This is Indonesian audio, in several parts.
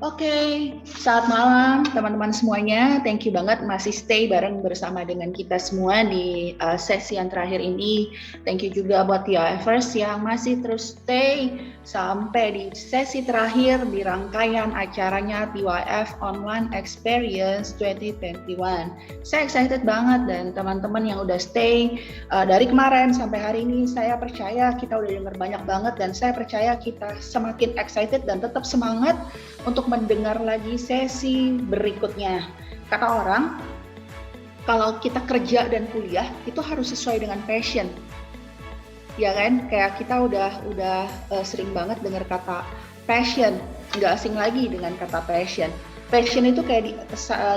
Oke, selamat malam teman-teman semuanya. Thank you banget masih stay bareng bersama dengan kita semua di sesi yang terakhir ini. Thank you juga buat TIFers yang masih terus stay sampai di sesi terakhir di rangkaian acaranya TYF Online Experience 2021. Saya excited banget dan teman-teman yang udah stay dari kemarin sampai hari ini, saya percaya kita udah denger banyak banget dan saya percaya kita semakin excited dan tetap semangat untuk mendengar lagi sesi berikutnya. Kata orang, kalau kita kerja dan kuliah itu harus sesuai dengan passion. Ya kan? Kayak kita udah sering banget dengar kata passion, nggak asing lagi dengan kata passion. Passion itu kayak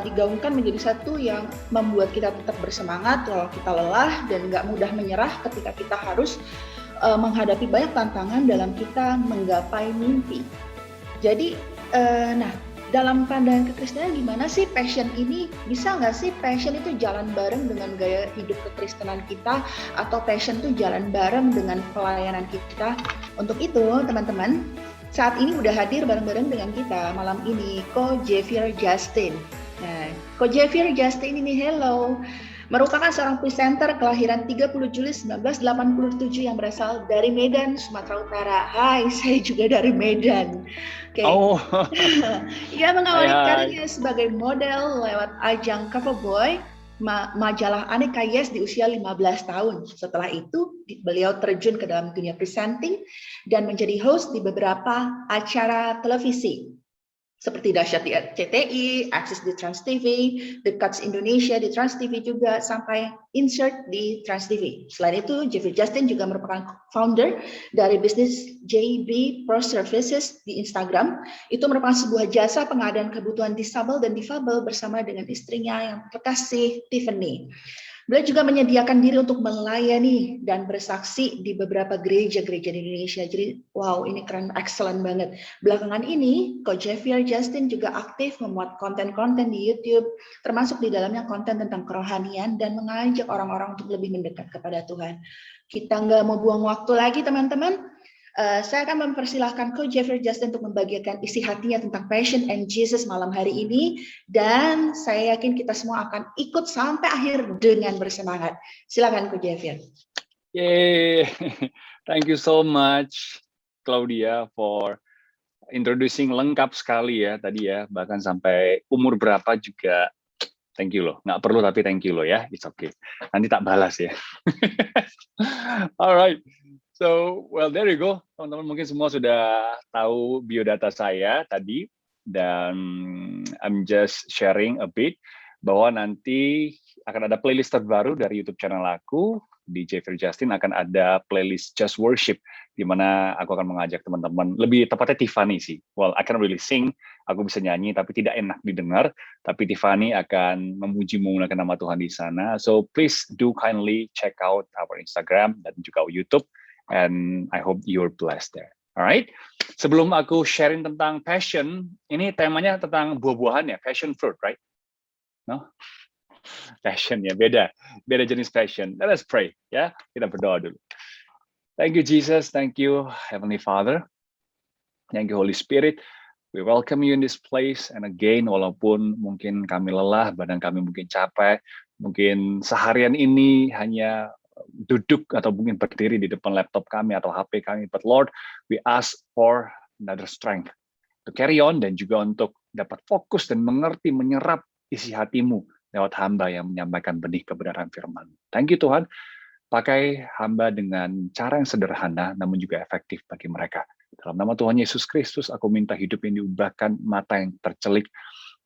digaungkan menjadi satu yang membuat kita tetap bersemangat kalau kita lelah dan nggak mudah menyerah ketika kita harus menghadapi banyak tantangan dalam kita menggapai mimpi. Jadi, nah, dalam pandangan kekristenan gimana sih passion ini? Bisa nggak sih passion itu jalan bareng dengan gaya hidup kekristenan kita, atau passion itu jalan bareng dengan pelayanan kita? Untuk itu, teman-teman, saat ini udah hadir bareng-bareng dengan kita malam ini, Ko Javier Justin. Nah, Ko Javier Justin ini, hello. Merupakan seorang presenter kelahiran 30 Juli 1987 yang berasal dari Medan, Sumatera Utara. Hai, saya juga dari Medan. Oke. Oh. Ia mengawali Hai. karirnya sebagai model lewat ajang Cover Boy, majalah Aneka Yes di usia 15 tahun. Setelah itu, beliau terjun ke dalam dunia presenting dan menjadi host di beberapa acara televisi seperti Dahsyat di CTI, Akses di Trans TV, The Cuts Indonesia di Trans TV juga, sampai Insert di Trans TV. Selain itu, Jeffrey Justin juga merupakan founder dari bisnis JB Pro Services di Instagram. Itu merupakan sebuah jasa pengadaan kebutuhan disabel dan difabel bersama dengan istrinya yang terkasih, Tiffany. Beliau juga menyediakan diri untuk melayani dan bersaksi di beberapa gereja-gereja di Indonesia. Jadi, wow, ini keren, excellent banget. Belakangan ini, Coach Javier Justin juga aktif memuat konten-konten di YouTube, termasuk di dalamnya konten tentang kerohanian dan mengajak orang-orang untuk lebih mendekat kepada Tuhan. Kita nggak mau buang waktu lagi, teman-teman. Saya akan mempersilahkan Coach Javier Justin untuk membagikan isi hatinya tentang passion and Jesus malam hari ini, dan saya yakin kita semua akan ikut sampai akhir dengan bersemangat. Silakan Coach Javier. Yay! Thank you so much, Claudia, for introducing lengkap sekali ya tadi ya, bahkan sampai umur berapa juga. Thank you loh, nggak perlu tapi thank you loh ya, it's okay. Nanti tak balas ya. Alright, so well there you go, teman-teman mungkin semua sudah tahu biodata saya tadi, dan I'm just sharing a bit bahwa nanti akan ada playlist terbaru dari YouTube channel aku. Di Javier Justin akan ada playlist Just Worship, di mana aku akan mengajak teman-teman, lebih tepatnya Tiffany sih. Well, I can really sing, aku bisa nyanyi, tapi tidak enak didengar. Tapi Tiffany akan memuji menggunakan nama Tuhan di sana. So please do kindly check out our Instagram dan juga YouTube, and I hope you're blessed there. Alright, sebelum aku sharing tentang passion, ini temanya tentang buah-buahan ya, passion fruit, right? No? Passion ya, beda jenis passion. Let us pray ya, kita berdoa dulu. Thank you Jesus, thank you Heavenly Father, thank you Holy Spirit. We welcome you in this place, and again, walaupun mungkin kami lelah, badan kami mungkin capek, mungkin seharian ini hanya duduk atau mungkin berdiri di depan laptop kami atau HP kami, but Lord, we ask for another strength to carry on, dan juga untuk dapat fokus dan mengerti, menyerap isi hatimu lewat hamba yang menyampaikan benih kebenaran firman. Thank you Tuhan, pakai hamba dengan cara yang sederhana namun juga efektif bagi mereka. Dalam nama Tuhan Yesus Kristus, aku minta hidup yang diubahkan, mata yang tercelik,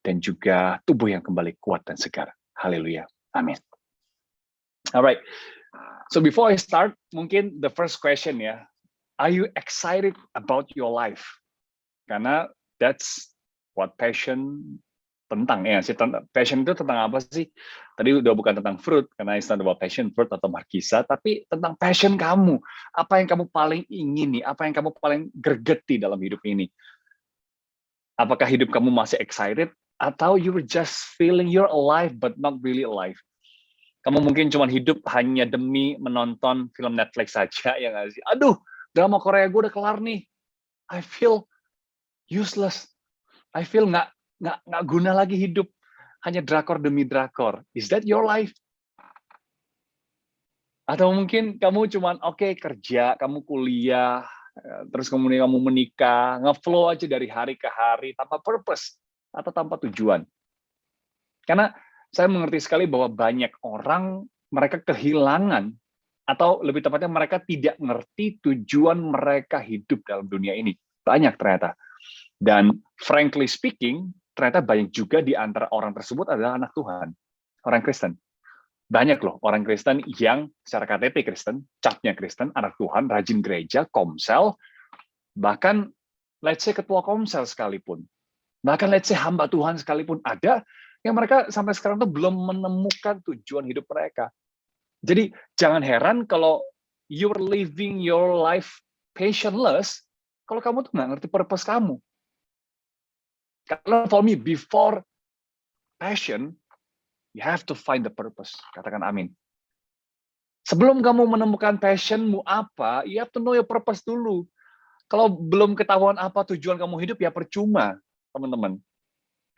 dan juga tubuh yang kembali kuat dan segar. Haleluya. Amin. Alright, so before I start, mungkin the first question ya, are you excited about your life? Karena that's what passion tentang ya, passion itu tentang apa sih? Tadi udah bukan tentang fruit, karena it's not about passion fruit atau markisa, tapi tentang passion kamu. Apa yang kamu paling ingini, apa yang kamu paling gergeti dalam hidup ini? Apakah hidup kamu masih excited, atau you were just feeling you're alive but not really alive? Kamu mungkin cuma hidup hanya demi menonton film Netflix saja, ya nggak sih? Aduh, drama Korea gue udah kelar nih. I feel useless. I feel nggak guna lagi hidup, hanya drakor demi drakor. Is that your life? Atau mungkin kamu cuman oke kerja, kamu kuliah, terus kemudian kamu menikah, ngeflow aja dari hari ke hari tanpa purpose atau tanpa tujuan. Karena saya mengerti sekali bahwa banyak orang mereka kehilangan atau lebih tepatnya mereka tidak mengerti tujuan mereka hidup dalam dunia ini. Banyak ternyata. Dan frankly speaking, ternyata banyak juga di antara orang tersebut adalah anak Tuhan, orang Kristen. Banyak loh orang Kristen yang secara KTP Kristen, capnya Kristen, anak Tuhan, rajin gereja, komsel, bahkan let's say ketua komsel sekalipun, bahkan let's say hamba Tuhan sekalipun ada, yang mereka sampai sekarang tuh belum menemukan tujuan hidup mereka. Jadi jangan heran kalau you're living your life passionless, kalau kamu tuh nggak ngerti purpose kamu. Karena for me, before passion, you have to find the purpose. Katakan amin. Sebelum kamu menemukan passionmu apa, you have to know your purpose dulu. Kalau belum ketahuan apa tujuan kamu hidup, ya percuma, teman-teman.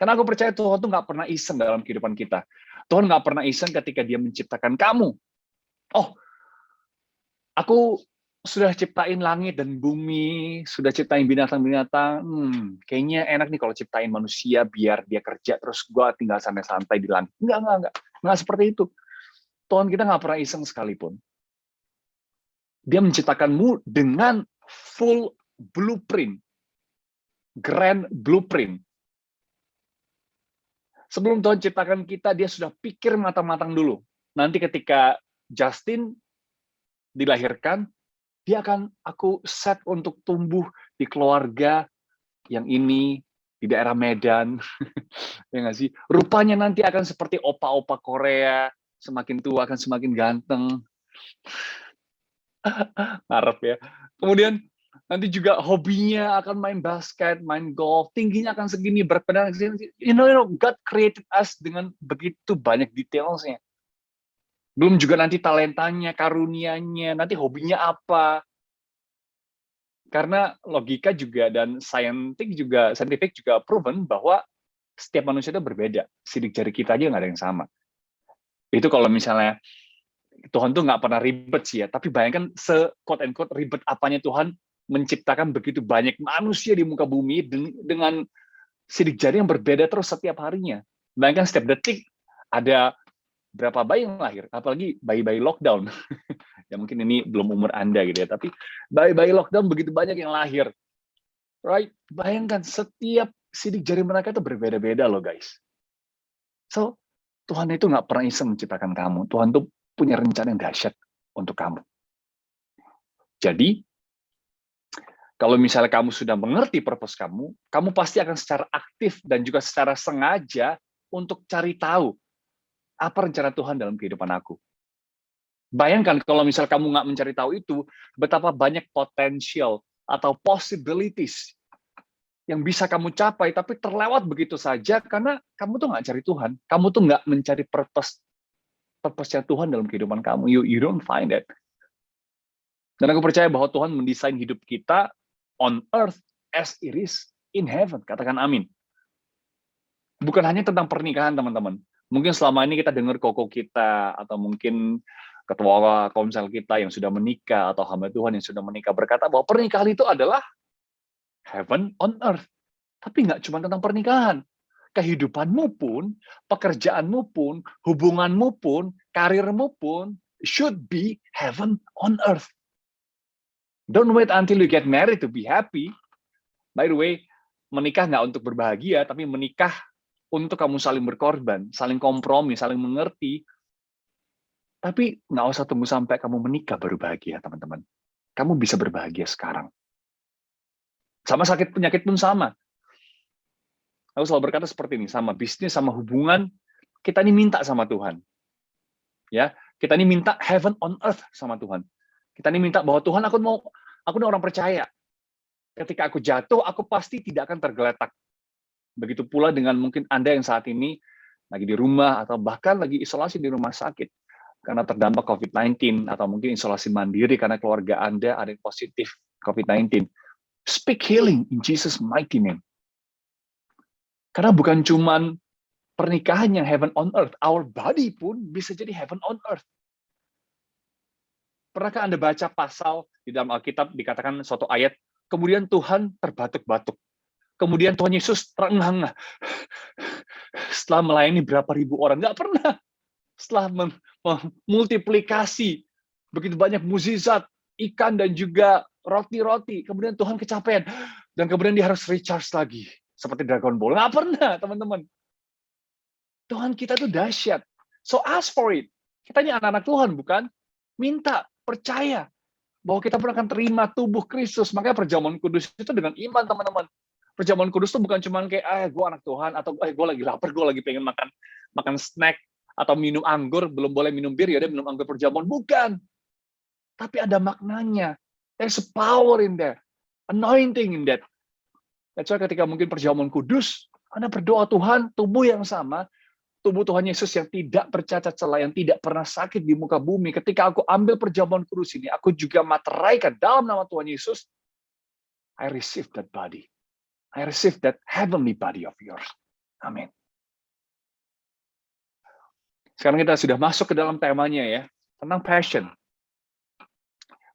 Karena aku percaya Tuhan tuh nggak pernah iseng dalam kehidupan kita. Tuhan nggak pernah iseng ketika Dia menciptakan kamu. Oh, aku sudah ciptain langit dan bumi, sudah ciptain binatang-binatang. Kayaknya enak nih kalau ciptain manusia biar dia kerja terus gua tinggal santai-santai di langit. Enggak seperti itu. Tuhan kita nggak pernah iseng sekalipun. Dia menciptakanmu dengan full blueprint, grand blueprint. Sebelum Tuhan ciptakan kita, Dia sudah pikir matang-matang dulu. Nanti ketika Justin dilahirkan, dia akan aku set untuk tumbuh di keluarga yang ini, di daerah Medan. Ya nggak sih? Rupanya nanti akan seperti opa-opa Korea, semakin tua akan semakin ganteng. Harap ya. Kemudian nanti juga hobinya akan main basket, main golf, tingginya akan segini, berat badan segini. You know, God created us dengan begitu banyak detailsnya. Belum juga nanti talentanya, karunianya, nanti hobinya apa. Karena logika juga dan scientific juga proven bahwa setiap manusia itu berbeda. Sidik jari kita aja nggak ada yang sama. Itu kalau misalnya Tuhan tuh nggak pernah ribet sih ya, tapi bayangkan quote and quote ribet apanya Tuhan menciptakan begitu banyak manusia di muka bumi dengan sidik jari yang berbeda terus setiap harinya. Bayangkan setiap detik ada berapa bayi yang lahir, apalagi bayi-bayi lockdown. Ya mungkin ini belum umur Anda gitu ya, tapi bayi-bayi lockdown begitu banyak yang lahir. Right? Bayangkan setiap sidik jari mereka itu berbeda-beda loh guys. So, Tuhan itu nggak pernah iseng menciptakan kamu. Tuhan tuh punya rencana yang dahsyat untuk kamu. Jadi, kalau misalnya kamu sudah mengerti purpose kamu, kamu pasti akan secara aktif dan juga secara sengaja untuk cari tahu apa rencana Tuhan dalam kehidupan aku. Bayangkan kalau misal kamu nggak mencari tahu itu, betapa banyak potensial atau possibilities yang bisa kamu capai, tapi terlewat begitu saja karena kamu tuh nggak cari Tuhan. Kamu tuh nggak mencari purpose-nya Tuhan dalam kehidupan kamu. You don't find it. Dan aku percaya bahwa Tuhan mendesain hidup kita on earth as it is in heaven. Katakan amin. Bukan hanya tentang pernikahan, teman-teman. Mungkin selama ini kita dengar koko kita, atau mungkin ketua komsel kita yang sudah menikah, atau hamba Tuhan yang sudah menikah berkata bahwa pernikahan itu adalah heaven on earth. Tapi nggak cuma tentang pernikahan. Kehidupanmu pun, pekerjaanmu pun, hubunganmu pun, karirmu pun should be heaven on earth. Don't wait until you get married to be happy. By the way, menikah nggak untuk berbahagia, tapi menikah untuk kamu saling berkorban, saling kompromi, saling mengerti. Tapi nggak usah tunggu sampai kamu menikah baru bahagia, teman-teman. Kamu bisa berbahagia sekarang. Sama sakit penyakit pun sama. Aku selalu berkata seperti ini, sama bisnis, sama hubungan, kita ini minta sama Tuhan. Ya, kita ini minta heaven on earth sama Tuhan. Kita ini minta bahwa Tuhan, aku ini orang percaya. Ketika aku jatuh, aku pasti tidak akan tergeletak. Begitu pula dengan mungkin Anda yang saat ini lagi di rumah atau bahkan lagi isolasi di rumah sakit karena terdampak COVID-19 atau mungkin isolasi mandiri karena keluarga Anda ada yang positif COVID-19. Speak healing in Jesus' mighty name. Karena bukan cuman pernikahan yang heaven on earth, our body pun bisa jadi heaven on earth. Pernahkah Anda baca pasal di dalam Alkitab dikatakan suatu ayat, kemudian Tuhan terbatuk-batuk. Kemudian Tuhan Yesus terengah-engah. Setelah melayani berapa ribu orang. Nggak pernah. Setelah memultiplikasi begitu banyak mukjizat, ikan dan juga roti-roti. Kemudian Tuhan kecapean. Dan kemudian dia harus recharge lagi. Seperti Dragon Ball. Nggak pernah, teman-teman. Tuhan kita itu dahsyat. So ask for it. Kita ini anak-anak Tuhan, bukan? Minta, percaya bahwa kita pun akan terima tubuh Kristus. Makanya perjamuan kudus itu dengan iman, teman-teman. Perjamuan kudus itu bukan cuma kayak, gue anak Tuhan, atau gue lagi lapar, gue lagi pengen makan snack, atau minum anggur, belum boleh minum bir, ya udah minum anggur perjamuan. Bukan. Tapi ada maknanya. There's a power in there. Anointing in that. That's why ketika mungkin perjamuan kudus, Anda berdoa, Tuhan, tubuh yang sama, tubuh Tuhan Yesus yang tidak bercacat celah, yang tidak pernah sakit di muka bumi. Ketika aku ambil perjamuan kudus ini, aku juga materaikan dalam nama Tuhan Yesus, I receive that body. I receive that heavenly body of yours. Amin. Sekarang kita sudah masuk ke dalam temanya ya, tentang passion.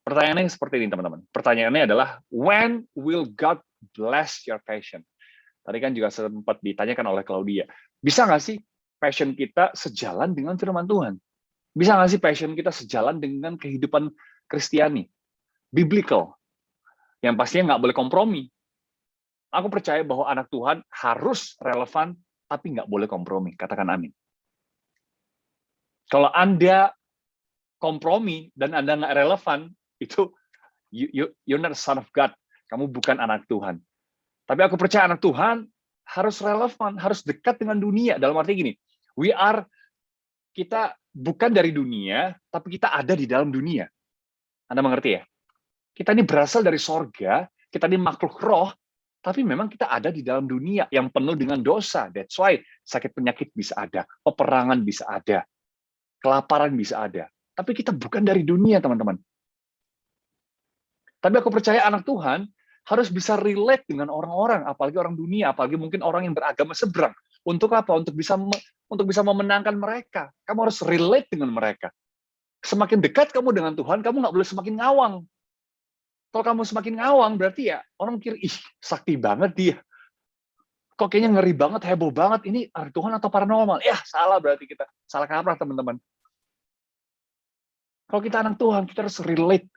Pertanyaannya seperti ini, teman-teman. Pertanyaannya adalah, when will God bless your passion? Tadi kan juga sempat ditanyakan oleh Claudia. Bisa nggak sih passion kita sejalan dengan firman Tuhan? Bisa nggak sih passion kita sejalan dengan kehidupan Kristiani? Biblical. Yang pastinya nggak boleh kompromi. Aku percaya bahwa anak Tuhan harus relevan, tapi nggak boleh kompromi. Katakan amin. Kalau Anda kompromi dan Anda nggak relevan, itu you're not a son of God. Kamu bukan anak Tuhan. Tapi aku percaya anak Tuhan harus relevan, harus dekat dengan dunia. Dalam arti gini, kita bukan dari dunia, tapi kita ada di dalam dunia. Anda mengerti ya? Kita ini berasal dari sorga, kita ini makhluk roh, tapi memang kita ada di dalam dunia yang penuh dengan dosa. That's why sakit penyakit bisa ada, peperangan bisa ada, kelaparan bisa ada. Tapi kita bukan dari dunia, teman-teman. Tapi aku percaya anak Tuhan harus bisa relate dengan orang-orang, apalagi orang dunia, apalagi mungkin orang yang beragama seberang. Untuk apa? Untuk bisa memenangkan mereka. Kamu harus relate dengan mereka. Semakin dekat kamu dengan Tuhan, kamu nggak boleh semakin ngawang. Kalau kamu semakin ngawang, berarti ya orang mikir, ih, sakti banget dia. Kok kayaknya ngeri banget, heboh banget. Ini Tuhan atau paranormal? Ya, salah berarti kita. Salah kaprah, teman-teman. Kalau kita anak Tuhan, kita harus relate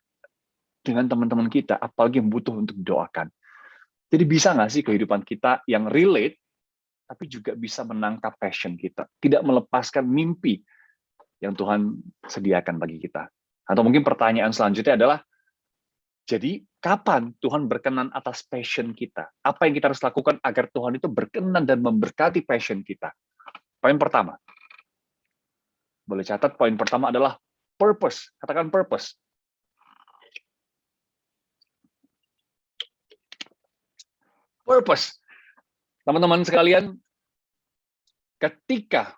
dengan teman-teman kita, apalagi yang butuh untuk didoakan. Jadi bisa nggak sih kehidupan kita yang relate, tapi juga bisa menangkap passion kita. Tidak melepaskan mimpi yang Tuhan sediakan bagi kita. Atau mungkin pertanyaan selanjutnya adalah, jadi kapan Tuhan berkenan atas passion kita? Apa yang kita harus lakukan agar Tuhan itu berkenan dan memberkati passion kita? Poin pertama. Boleh catat, poin pertama adalah purpose. Katakan purpose. Purpose. Teman-teman sekalian, ketika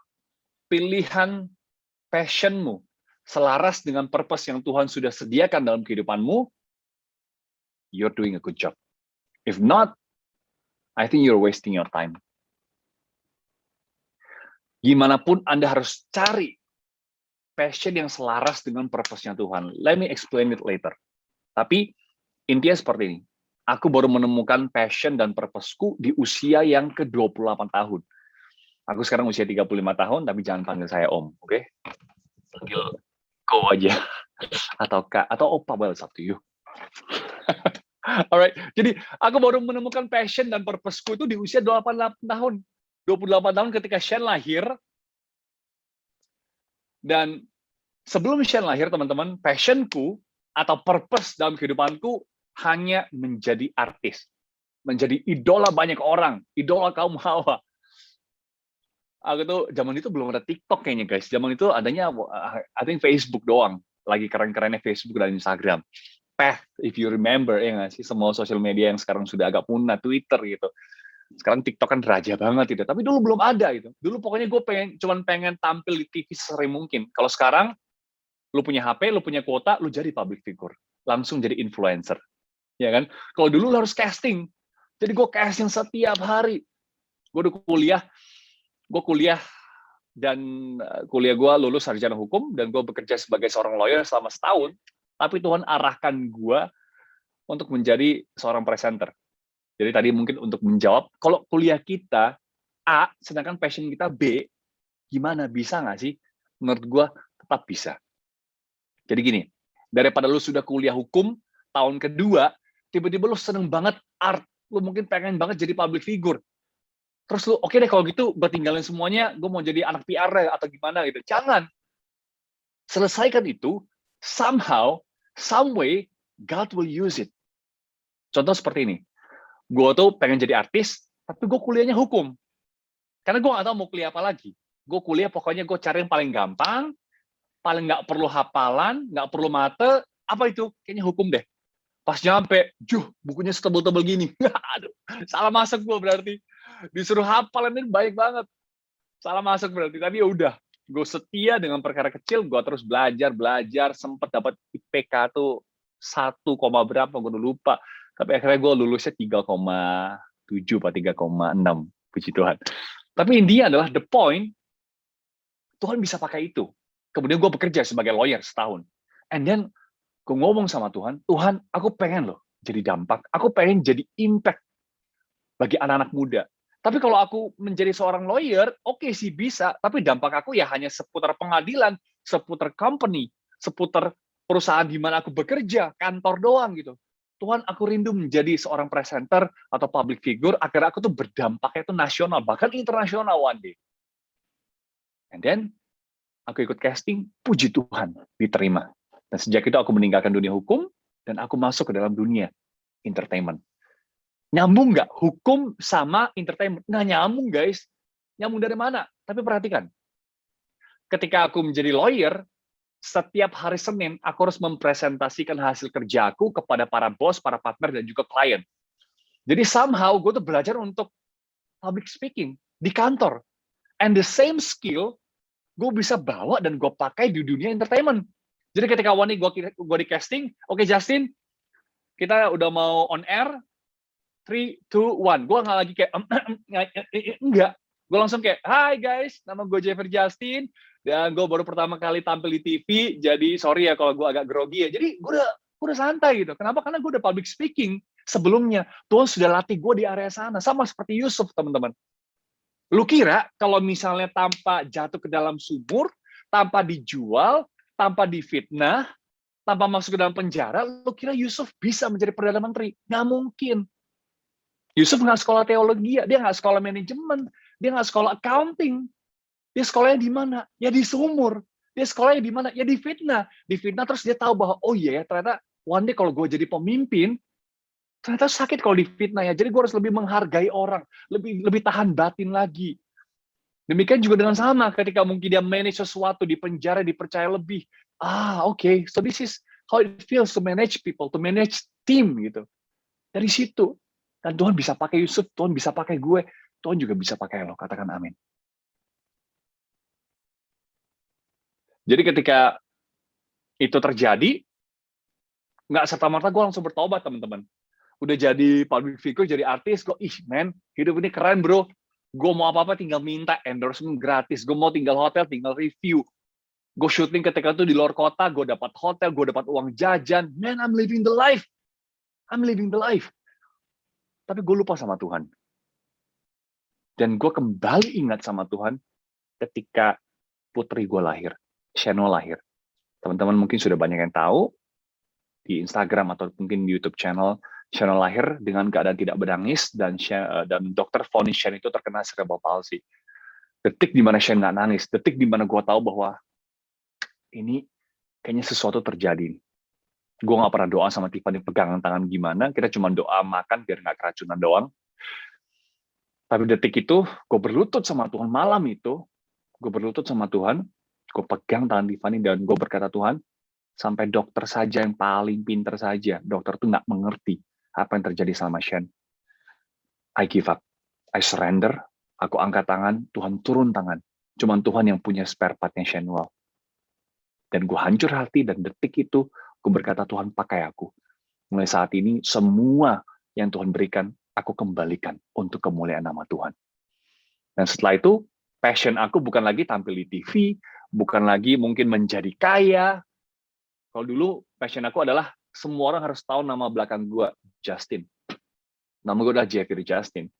pilihan passionmu selaras dengan purpose yang Tuhan sudah sediakan dalam kehidupanmu, you're doing a good job. If not, I think you're wasting your time. Gimana pun Anda harus cari passion yang selaras dengan purpose-nya Tuhan. Let me explain it later. Tapi intinya seperti ini. Aku baru menemukan passion dan purpose-ku di usia yang ke-28 tahun. Aku sekarang usia 35 tahun, tapi jangan panggil saya Om, oke? Okay? Panggil Ko aja. Atau Kak, atau Opa, well, it's up to you. Alright, jadi aku baru menemukan passion dan purpose-ku itu di usia 28 tahun. 28 tahun ketika Shen lahir. Dan sebelum Shen lahir, teman-teman, passion-ku atau purpose dalam kehidupanku hanya menjadi artis. Menjadi idola banyak orang. Idola kaum Hawa. Aku tuh, zaman itu belum ada TikTok kayaknya, guys. Zaman itu adanya, I think Facebook doang. Lagi keren-kerennya Facebook dan Instagram. Path, if you remember, ya nggak sih? Semua sosial media yang sekarang sudah agak punah, Twitter gitu. Sekarang TikTok kan raja banget gitu. Tapi dulu belum ada gitu. Dulu pokoknya gue cuman pengen tampil di TV sesering mungkin. Kalau sekarang, lu punya HP, lu punya kuota, lu jadi public figure. Langsung jadi influencer. Ya kan? Kalau dulu lu harus casting. Jadi gue casting setiap hari. Gue udah kuliah dan kuliah gue lulus sarjana hukum dan gue bekerja sebagai seorang lawyer selama setahun. Tapi Tuhan arahkan gue untuk menjadi seorang presenter. Jadi tadi mungkin untuk menjawab, kalau kuliah kita A, sedangkan passion kita B, gimana? Bisa nggak sih? Menurut gue tetap bisa. Jadi gini, daripada lu sudah kuliah hukum, tahun kedua, tiba-tiba lu seneng banget art, lu mungkin pengen banget jadi public figure. Terus lu, oke deh kalau gitu, gue tinggalin semuanya, gue mau jadi anak PR atau gimana gitu. Jangan. Selesaikan itu, somehow, some way, God will use it. Contoh seperti ini. Gue tuh pengen jadi artis, tapi gue kuliahnya hukum. Karena gue nggak tahu mau kuliah apa lagi. Gue kuliah pokoknya gue cari yang paling gampang, paling nggak perlu hafalan, nggak perlu mate, apa itu? Kayaknya hukum deh. Pas nyampe, bukunya setebel-tebel gini. Aduh, salah masuk gue berarti. Disuruh hafalan ini baik banget. Salah masuk berarti. Tapi ya udah, gue setia dengan perkara kecil, gue terus belajar, sempet dapat IPK tuh 1, berapa, gue udah lupa. Tapi akhirnya gue lulusnya 3,7 atau 3,6, puji Tuhan. Tapi intinya adalah the point, Tuhan bisa pakai itu. Kemudian gue bekerja sebagai lawyer setahun. And then, gue ngomong sama Tuhan, Tuhan, aku pengen loh jadi dampak, aku pengen jadi impact bagi anak-anak muda. Tapi kalau aku menjadi seorang lawyer, oke sih bisa, tapi dampak aku ya hanya seputar pengadilan, seputar company, seputar perusahaan di mana aku bekerja, kantor doang gitu. Tuhan, aku rindu menjadi seorang presenter atau public figure agar aku tuh berdampaknya itu nasional, bahkan internasional one day. And then, aku ikut casting, puji Tuhan, diterima. Dan sejak itu aku meninggalkan dunia hukum, dan aku masuk ke dalam dunia entertainment. Nyambung nggak? Hukum sama entertainment? Nggak nyambung, guys. Nyambung dari mana? Tapi perhatikan. Ketika aku menjadi lawyer, setiap hari Senin, aku harus mempresentasikan hasil kerjaku kepada para bos, para partner, dan juga klien. Jadi somehow, gue tuh belajar untuk public speaking di kantor. And the same skill, gue bisa bawa dan gue pakai di dunia entertainment. Jadi ketika gue di casting, oke Justin, kita udah mau on air, 3, 2, 1. Gue nggak lagi kayak, enggak. Gue langsung kayak, hi guys, nama gue Jeffer Justin, dan gue baru pertama kali tampil di TV, jadi sorry ya kalau gue agak grogi ya. Jadi gue udah santai gitu. Kenapa? Karena gue udah public speaking sebelumnya. Tuhan sudah latih gue di area sana. Sama seperti Yusuf, teman-teman. Lu kira kalau misalnya tanpa jatuh ke dalam sumur, tanpa dijual, tanpa difitnah, tanpa masuk ke dalam penjara, lu kira Yusuf bisa menjadi Perdana Menteri? Nggak mungkin. Yusuf nggak sekolah teologi, dia nggak sekolah manajemen, dia nggak sekolah accounting. Dia sekolahnya di mana? Ya di sumur. Dia sekolahnya di mana? Ya di fitnah. Di fitnah terus dia tahu bahwa, oh iya ya, ternyata one day kalau gue jadi pemimpin, ternyata sakit kalau di fitnah ya. Jadi gue harus lebih menghargai orang, lebih tahan batin lagi. Demikian juga dengan sama, ketika mungkin dia manage sesuatu, di penjara, dipercaya lebih. Oke. So this is how it feels to manage people, to manage team gitu. Dari situ. Dan Tuhan bisa pakai Yusuf, Tuhan bisa pakai gue, Tuhan juga bisa pakai lo, katakan amin. Jadi ketika itu terjadi, nggak serta-merta gue langsung bertobat, teman-teman. Udah jadi public figure, jadi artis, gue, hidup ini keren bro. Gue mau apa-apa tinggal minta endorsement gratis, gue mau tinggal hotel, tinggal review. Gue syuting ketika itu di luar kota, gue dapat hotel, gue dapat uang jajan. Man, I'm living the life. I'm living the life. Tapi gue lupa sama Tuhan. Dan gue kembali ingat sama Tuhan ketika putri gue lahir, Shano lahir. Teman-teman mungkin sudah banyak yang tahu, di Instagram atau mungkin di YouTube channel, Shano lahir dengan keadaan tidak bernangis, dan dokter vonis Shane itu terkena cerebral palsy. Detik di mana Shane nggak nangis, detik di mana gue tahu bahwa ini kayaknya sesuatu terjadi. Gue nggak pernah doa sama Tiffany pegangan tangan gimana, kita cuma doa makan biar nggak keracunan doang. Tapi detik itu, gue berlutut sama Tuhan malam itu, gue berlutut sama Tuhan, gue pegang tangan Tiffany dan gue berkata, Tuhan, sampai dokter saja yang paling pintar saja, dokter tuh nggak mengerti apa yang terjadi sama Shane. I give up, I surrender, aku angkat tangan, Tuhan turun tangan. Cuman Tuhan yang punya spare part-nya Shane Well. Dan gue hancur hati, dan detik itu, gue berkata, Tuhan pakai aku. Mulai saat ini, semua yang Tuhan berikan, aku kembalikan untuk kemuliaan nama Tuhan. Dan setelah itu, passion aku bukan lagi tampil di TV, bukan lagi mungkin menjadi kaya. Kalau dulu, passion aku adalah semua orang harus tahu nama belakang gue, Justin. Nama gue udah Jeffrey Justin.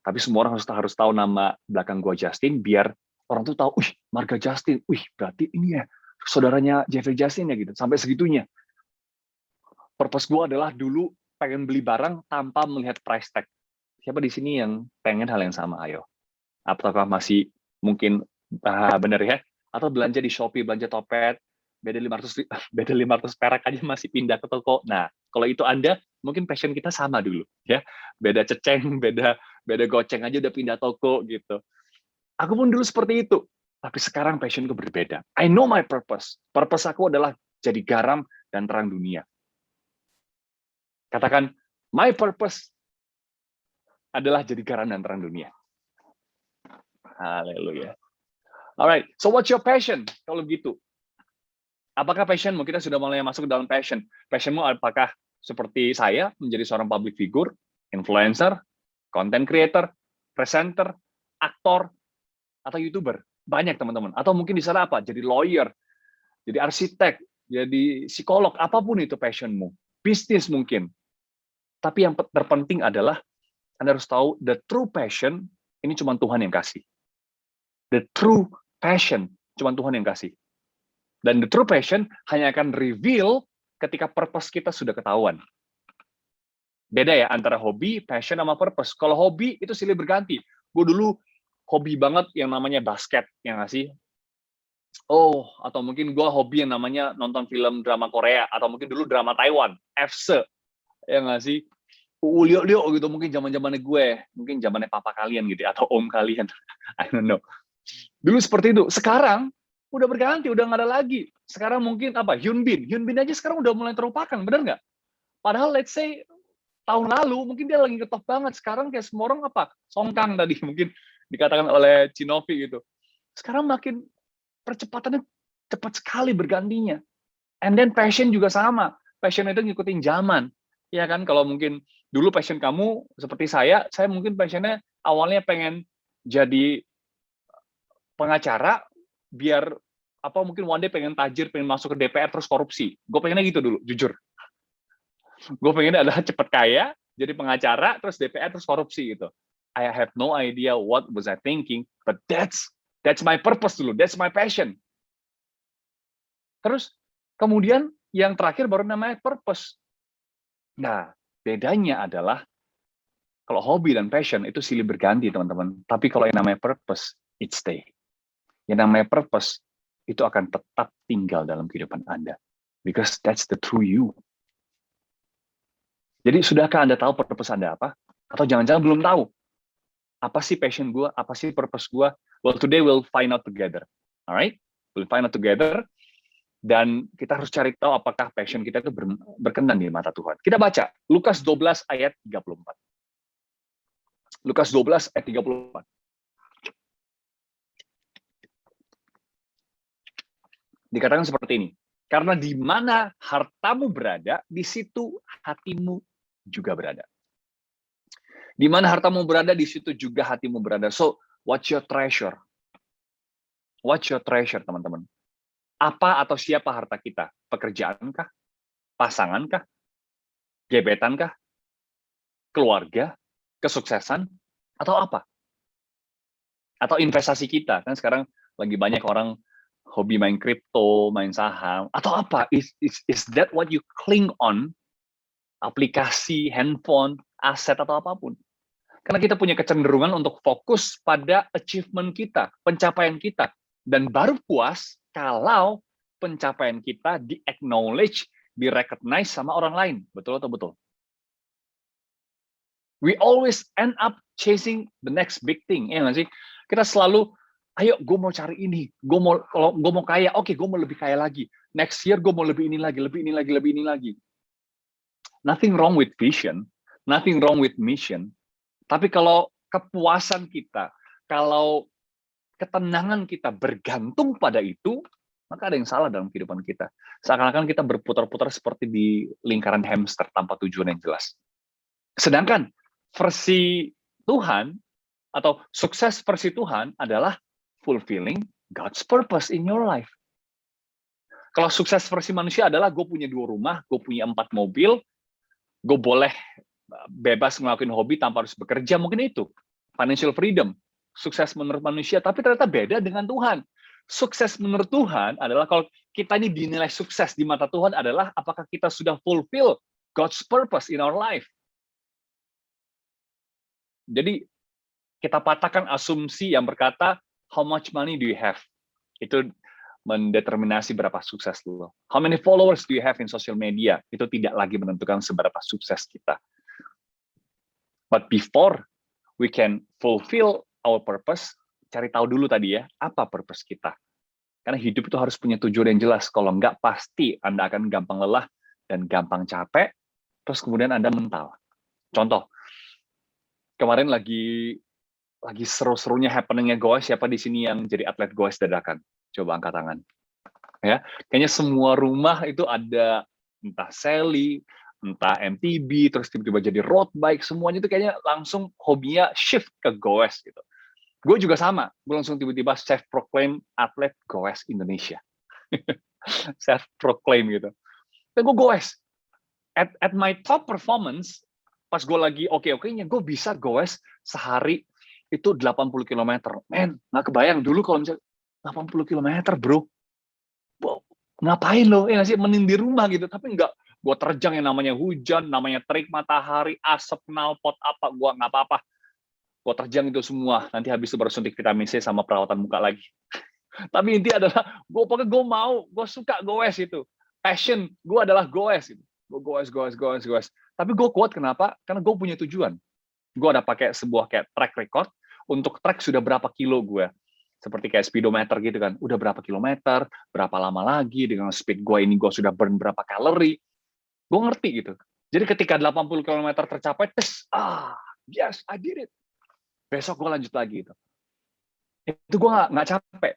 Tapi semua orang harus tahu nama belakang gue Justin, biar orang tuh tahu, wih, marga Justin, wih, berarti ini ya, saudaranya Jeffrey Justin ya gitu, sampai segitunya. Purpose gue adalah dulu pengen beli barang tanpa melihat price tag. Siapa di sini yang pengen hal yang sama? Ayo. Apakah masih mungkin benar ya? Atau belanja di Shopee, belanja topet, beda 500 perak aja masih pindah ke toko. Nah, kalau itu Anda, mungkin passion kita sama dulu, ya. Beda ceceng, beda goceng aja udah pindah toko gitu. Aku pun dulu seperti itu, tapi sekarang passionku berbeda. I know my purpose. Purpose aku adalah jadi garam dan terang dunia. Katakan, my purpose adalah jadi garam dan terang dunia. Haleluya. Alright, so what's your passion? Kalau begitu, apakah passionmu? Kita sudah mulai masuk ke dalam passion. Passionmu apakah seperti saya menjadi seorang public figure, influencer, content creator, presenter, aktor, atau YouTuber? Banyak teman-teman. Atau mungkin di sana apa? Jadi lawyer, jadi arsitek, jadi psikolog, apapun itu passionmu. Bisnis mungkin. Tapi yang terpenting adalah Anda harus tahu the true passion ini cuma Tuhan yang kasih. The true passion cuma Tuhan yang kasih. Dan the true passion hanya akan reveal ketika purpose kita sudah ketahuan. Beda ya antara hobi, passion, sama purpose. Kalau hobi itu silih berganti. Gue dulu hobi banget yang namanya basket, ya nggak sih? Oh, atau mungkin gue hobi yang namanya nonton film drama Korea, atau mungkin dulu drama Taiwan, FC, ya nggak sih? Liok gitu, mungkin zaman-zamannya gue, mungkin zamannya papa kalian gitu, atau om kalian, I don't know. Dulu seperti itu. Sekarang udah berganti, udah nggak ada lagi. Sekarang mungkin apa? Hyun Bin aja sekarang udah mulai terlupakan, benar nggak? Padahal let's say tahun lalu mungkin dia lagi ketop banget. Sekarang kayak semua orang apa? Song Kang tadi mungkin dikatakan oleh Chinovi gitu. Sekarang makin percepatannya cepat sekali bergantinya. And then passion juga sama. Passion itu ngikutin zaman. Ya kan, kalau mungkin dulu passion kamu seperti saya mungkin passionnya awalnya pengen jadi pengacara, biar apa mungkin one day pengen tajir, pengen masuk ke DPR terus korupsi. Gue pengennya gitu dulu, jujur. Gue pengennya adalah cepat kaya, jadi pengacara, terus DPR terus korupsi gitu. I have no idea what was I thinking, but that's my purpose dulu, that's my passion. Terus kemudian yang terakhir baru namanya purpose. Nah, bedanya adalah kalau hobi dan passion itu silih berganti, teman-teman. Tapi kalau yang namanya purpose, it stay. Yang namanya purpose itu akan tetap tinggal dalam kehidupan Anda. Because that's the true you. Jadi sudahkah Anda tahu purpose Anda apa? Atau jangan-jangan belum tahu? Apa sih passion gue? Apa sih purpose gue? Well, today we'll find out together. Alright? We'll find out together. Dan kita harus cari tahu apakah passion kita itu berkenan di mata Tuhan. Kita baca Lukas 12 ayat 34. Lukas 12 ayat 34. Dikatakan seperti ini. Karena di mana hartamu berada, di situ hatimu juga berada. Di mana hartamu berada, di situ juga hatimu berada. So, what's your treasure? What's your treasure, teman-teman? Apa atau siapa harta kita? Pekerjaankah? Pasangankah? Gebetankah? Keluarga? Kesuksesan? Atau apa? Atau investasi kita? Kan sekarang lagi banyak orang hobi main kripto, main saham, atau apa? Is that what you cling on? Aplikasi, handphone, aset, atau apapun. Karena kita punya kecenderungan untuk fokus pada achievement kita, pencapaian kita. Dan baru puas kalau pencapaian kita di-acknowledge, di-recognize sama orang lain. Betul atau betul? We always end up chasing the next big thing. Ya nggak sih? Kita selalu, ayo gue mau cari ini. Kalau gue mau kaya, oke, gue mau lebih kaya lagi. Next year gue mau lebih ini lagi, lebih ini lagi, lebih ini lagi. Nothing wrong with vision. Nothing wrong with mission. Tapi kalau kepuasan kita, kalau ketenangan kita bergantung pada itu, maka ada yang salah dalam kehidupan kita. Seakan-akan kita berputar-putar seperti di lingkaran hamster tanpa tujuan yang jelas. Sedangkan versi Tuhan, Atau sukses versi Tuhan adalah fulfilling God's purpose in your life. Kalau sukses versi manusia adalah gue punya 2 rumah, gue punya 4 mobil, gue boleh bebas ngelakuin hobi tanpa harus bekerja, mungkin itu financial freedom, sukses menurut manusia, tapi ternyata beda dengan Tuhan. Sukses menurut Tuhan adalah kalau kita ini dinilai sukses di mata Tuhan adalah apakah kita sudah fulfill God's purpose in our life. Jadi kita patahkan asumsi yang berkata how much money do you have, itu mendeterminasi berapa sukses lo. How many followers do you have in social media, itu tidak lagi menentukan seberapa sukses kita. But before we can fulfill our purpose, cari tahu dulu tadi ya, apa purpose kita. Karena hidup itu harus punya tujuan yang jelas. Kalau enggak, pasti Anda akan gampang lelah dan gampang capek, terus kemudian Anda mental. Contoh, kemarin lagi seru-serunya happening-nya goes, siapa di sini yang jadi atlet goes dadakan? Coba angkat tangan. Ya, kayaknya semua rumah itu ada entah Sally, entah MTB, terus tiba-tiba jadi road bike, semuanya itu kayaknya langsung hobinya shift ke goes gitu. Gue juga sama, gue langsung tiba-tiba self-proclaim atlet goes Indonesia. Self-proclaim gitu. Dan gue goes. At my top performance, pas gue lagi oke-okenya, gue bisa goes sehari itu 80 km. Men, nggak kebayang dulu kalau misalnya 80 km, bro. Ngapain lo? Ya sih, mending di rumah gitu. Tapi enggak, gue terjang yang namanya hujan, namanya terik matahari, asap, knalpot, apa, gue nggak apa-apa. Gue terjang itu semua. Nanti habis itu baru suntik vitamin C sama perawatan muka lagi. Tapi inti adalah, gue suka goes itu. Passion gue adalah goes. Gitu. Gue goes. Tapi gue kuat kenapa? Karena gue punya tujuan. Gue ada pakai sebuah kayak track record, untuk track sudah berapa kilo gue. Seperti kayak speedometer gitu kan, udah berapa kilometer, berapa lama lagi, dengan speed gue ini gue sudah burn berapa kalori, gue ngerti gitu. Jadi ketika 80 km tercapai, yes, I did it. Besok gue lanjut lagi gitu. Itu gue nggak capek.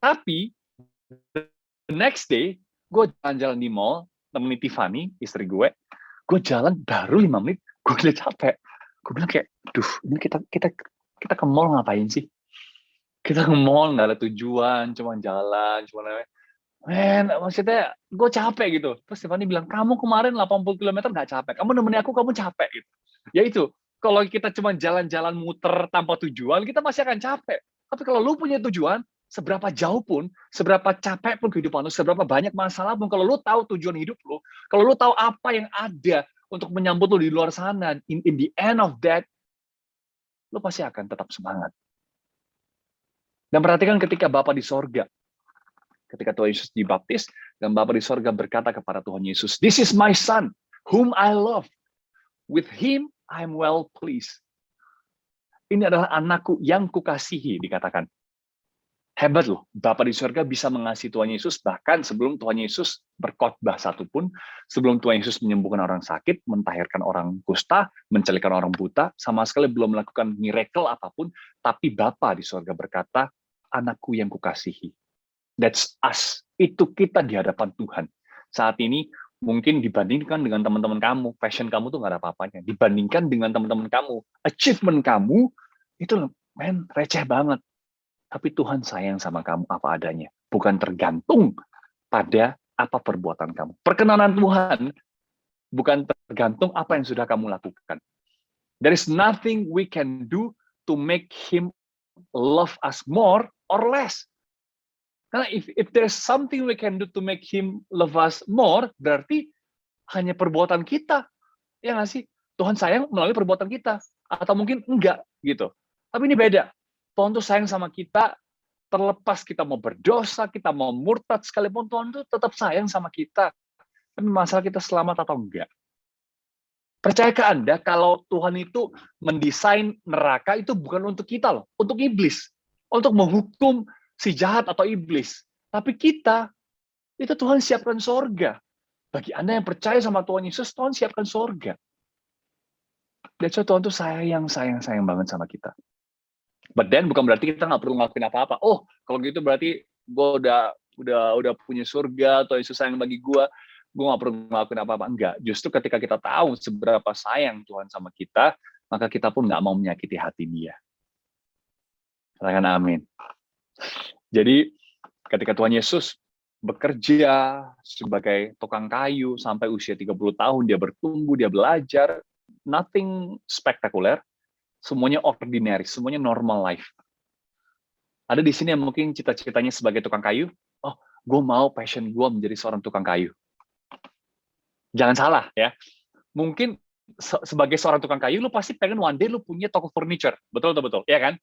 Tapi the next day, gue jalan-jalan di mall, temenin Tiffany, istri gue jalan baru 5 menit, gue udah capek. Gue bilang kayak, ini kita ke mall ngapain sih? Kita ke mall nggak ada tujuan, cuma jalan, maksudnya gue capek gitu. Terus Tiffany bilang, kamu kemarin 80 km nggak capek, kamu nemenin aku, kamu capek gitu. Ya itu, kalau kita cuma jalan-jalan muter tanpa tujuan, kita masih akan capek. Tapi kalau lu punya tujuan, seberapa jauh pun, seberapa capek pun kehidupan lu, seberapa banyak masalah pun, kalau lu tahu tujuan hidup lu, kalau lu tahu apa yang ada untuk menyambut lu di luar sana, in the end of that, lu pasti akan tetap semangat. Dan perhatikan ketika Bapa di sorga, ketika Tuhan Yesus dibaptis, dan Bapa di sorga berkata kepada Tuhan Yesus, "This is my son, whom I love. With him I'm well pleased." Ini adalah anakku yang kukasihi, dikatakan. Hebat loh, Bapa di sorga bisa mengasihi Tuhan Yesus, bahkan sebelum Tuhan Yesus berkhotbah satupun, sebelum Tuhan Yesus menyembuhkan orang sakit, mentahirkan orang kusta, mencelikan orang buta, sama sekali belum melakukan miracle apapun, tapi Bapa di sorga berkata, anakku yang kukasihi. That's us. Itu kita di hadapan Tuhan. Saat ini mungkin dibandingkan dengan teman-teman kamu, passion kamu tuh nggak ada apa-apanya. Dibandingkan dengan teman-teman kamu, achievement kamu itu receh banget. Tapi Tuhan sayang sama kamu apa adanya. Bukan tergantung pada apa perbuatan kamu. Perkenanan Tuhan bukan tergantung apa yang sudah kamu lakukan. There is nothing we can do to make him love us more or less. Karena if there's something we can do to make him love us more, berarti hanya perbuatan kita. Ya nggak sih? Tuhan sayang melalui perbuatan kita. Atau mungkin enggak, gitu. Tapi ini beda. Tuhan tuh sayang sama kita, terlepas kita mau berdosa, kita mau murtad, sekalipun Tuhan tuh tetap sayang sama kita. Tapi masalah kita selamat atau enggak. Percayakah Anda kalau Tuhan itu mendesain neraka itu bukan untuk kita loh, untuk iblis. Untuk menghukum si jahat atau iblis. Tapi kita, itu Tuhan siapkan sorga. Bagi Anda yang percaya sama Tuhan Yesus, Tuhan siapkan sorga. That's why Tuhan tuh sayang banget sama kita. But then bukan berarti kita nggak perlu ngelakuin apa-apa. Oh, kalau gitu berarti gue udah punya surga, Tuhan Yesus sayang bagi gue nggak perlu ngelakuin apa-apa. Enggak. Justru ketika kita tahu seberapa sayang Tuhan sama kita, maka kita pun nggak mau menyakiti hati Dia. Katakan amin. Jadi ketika Tuhan Yesus bekerja sebagai tukang kayu sampai usia 30 tahun, dia bertumbuh, dia belajar, nothing spektakuler, semuanya ordinary, semuanya normal life. Ada di sini yang mungkin cita-citanya sebagai tukang kayu, oh, gue mau passion gue menjadi seorang tukang kayu. Jangan salah ya, mungkin sebagai seorang tukang kayu, lu pasti pengen one day lu punya toko furniture, betul, ya kan?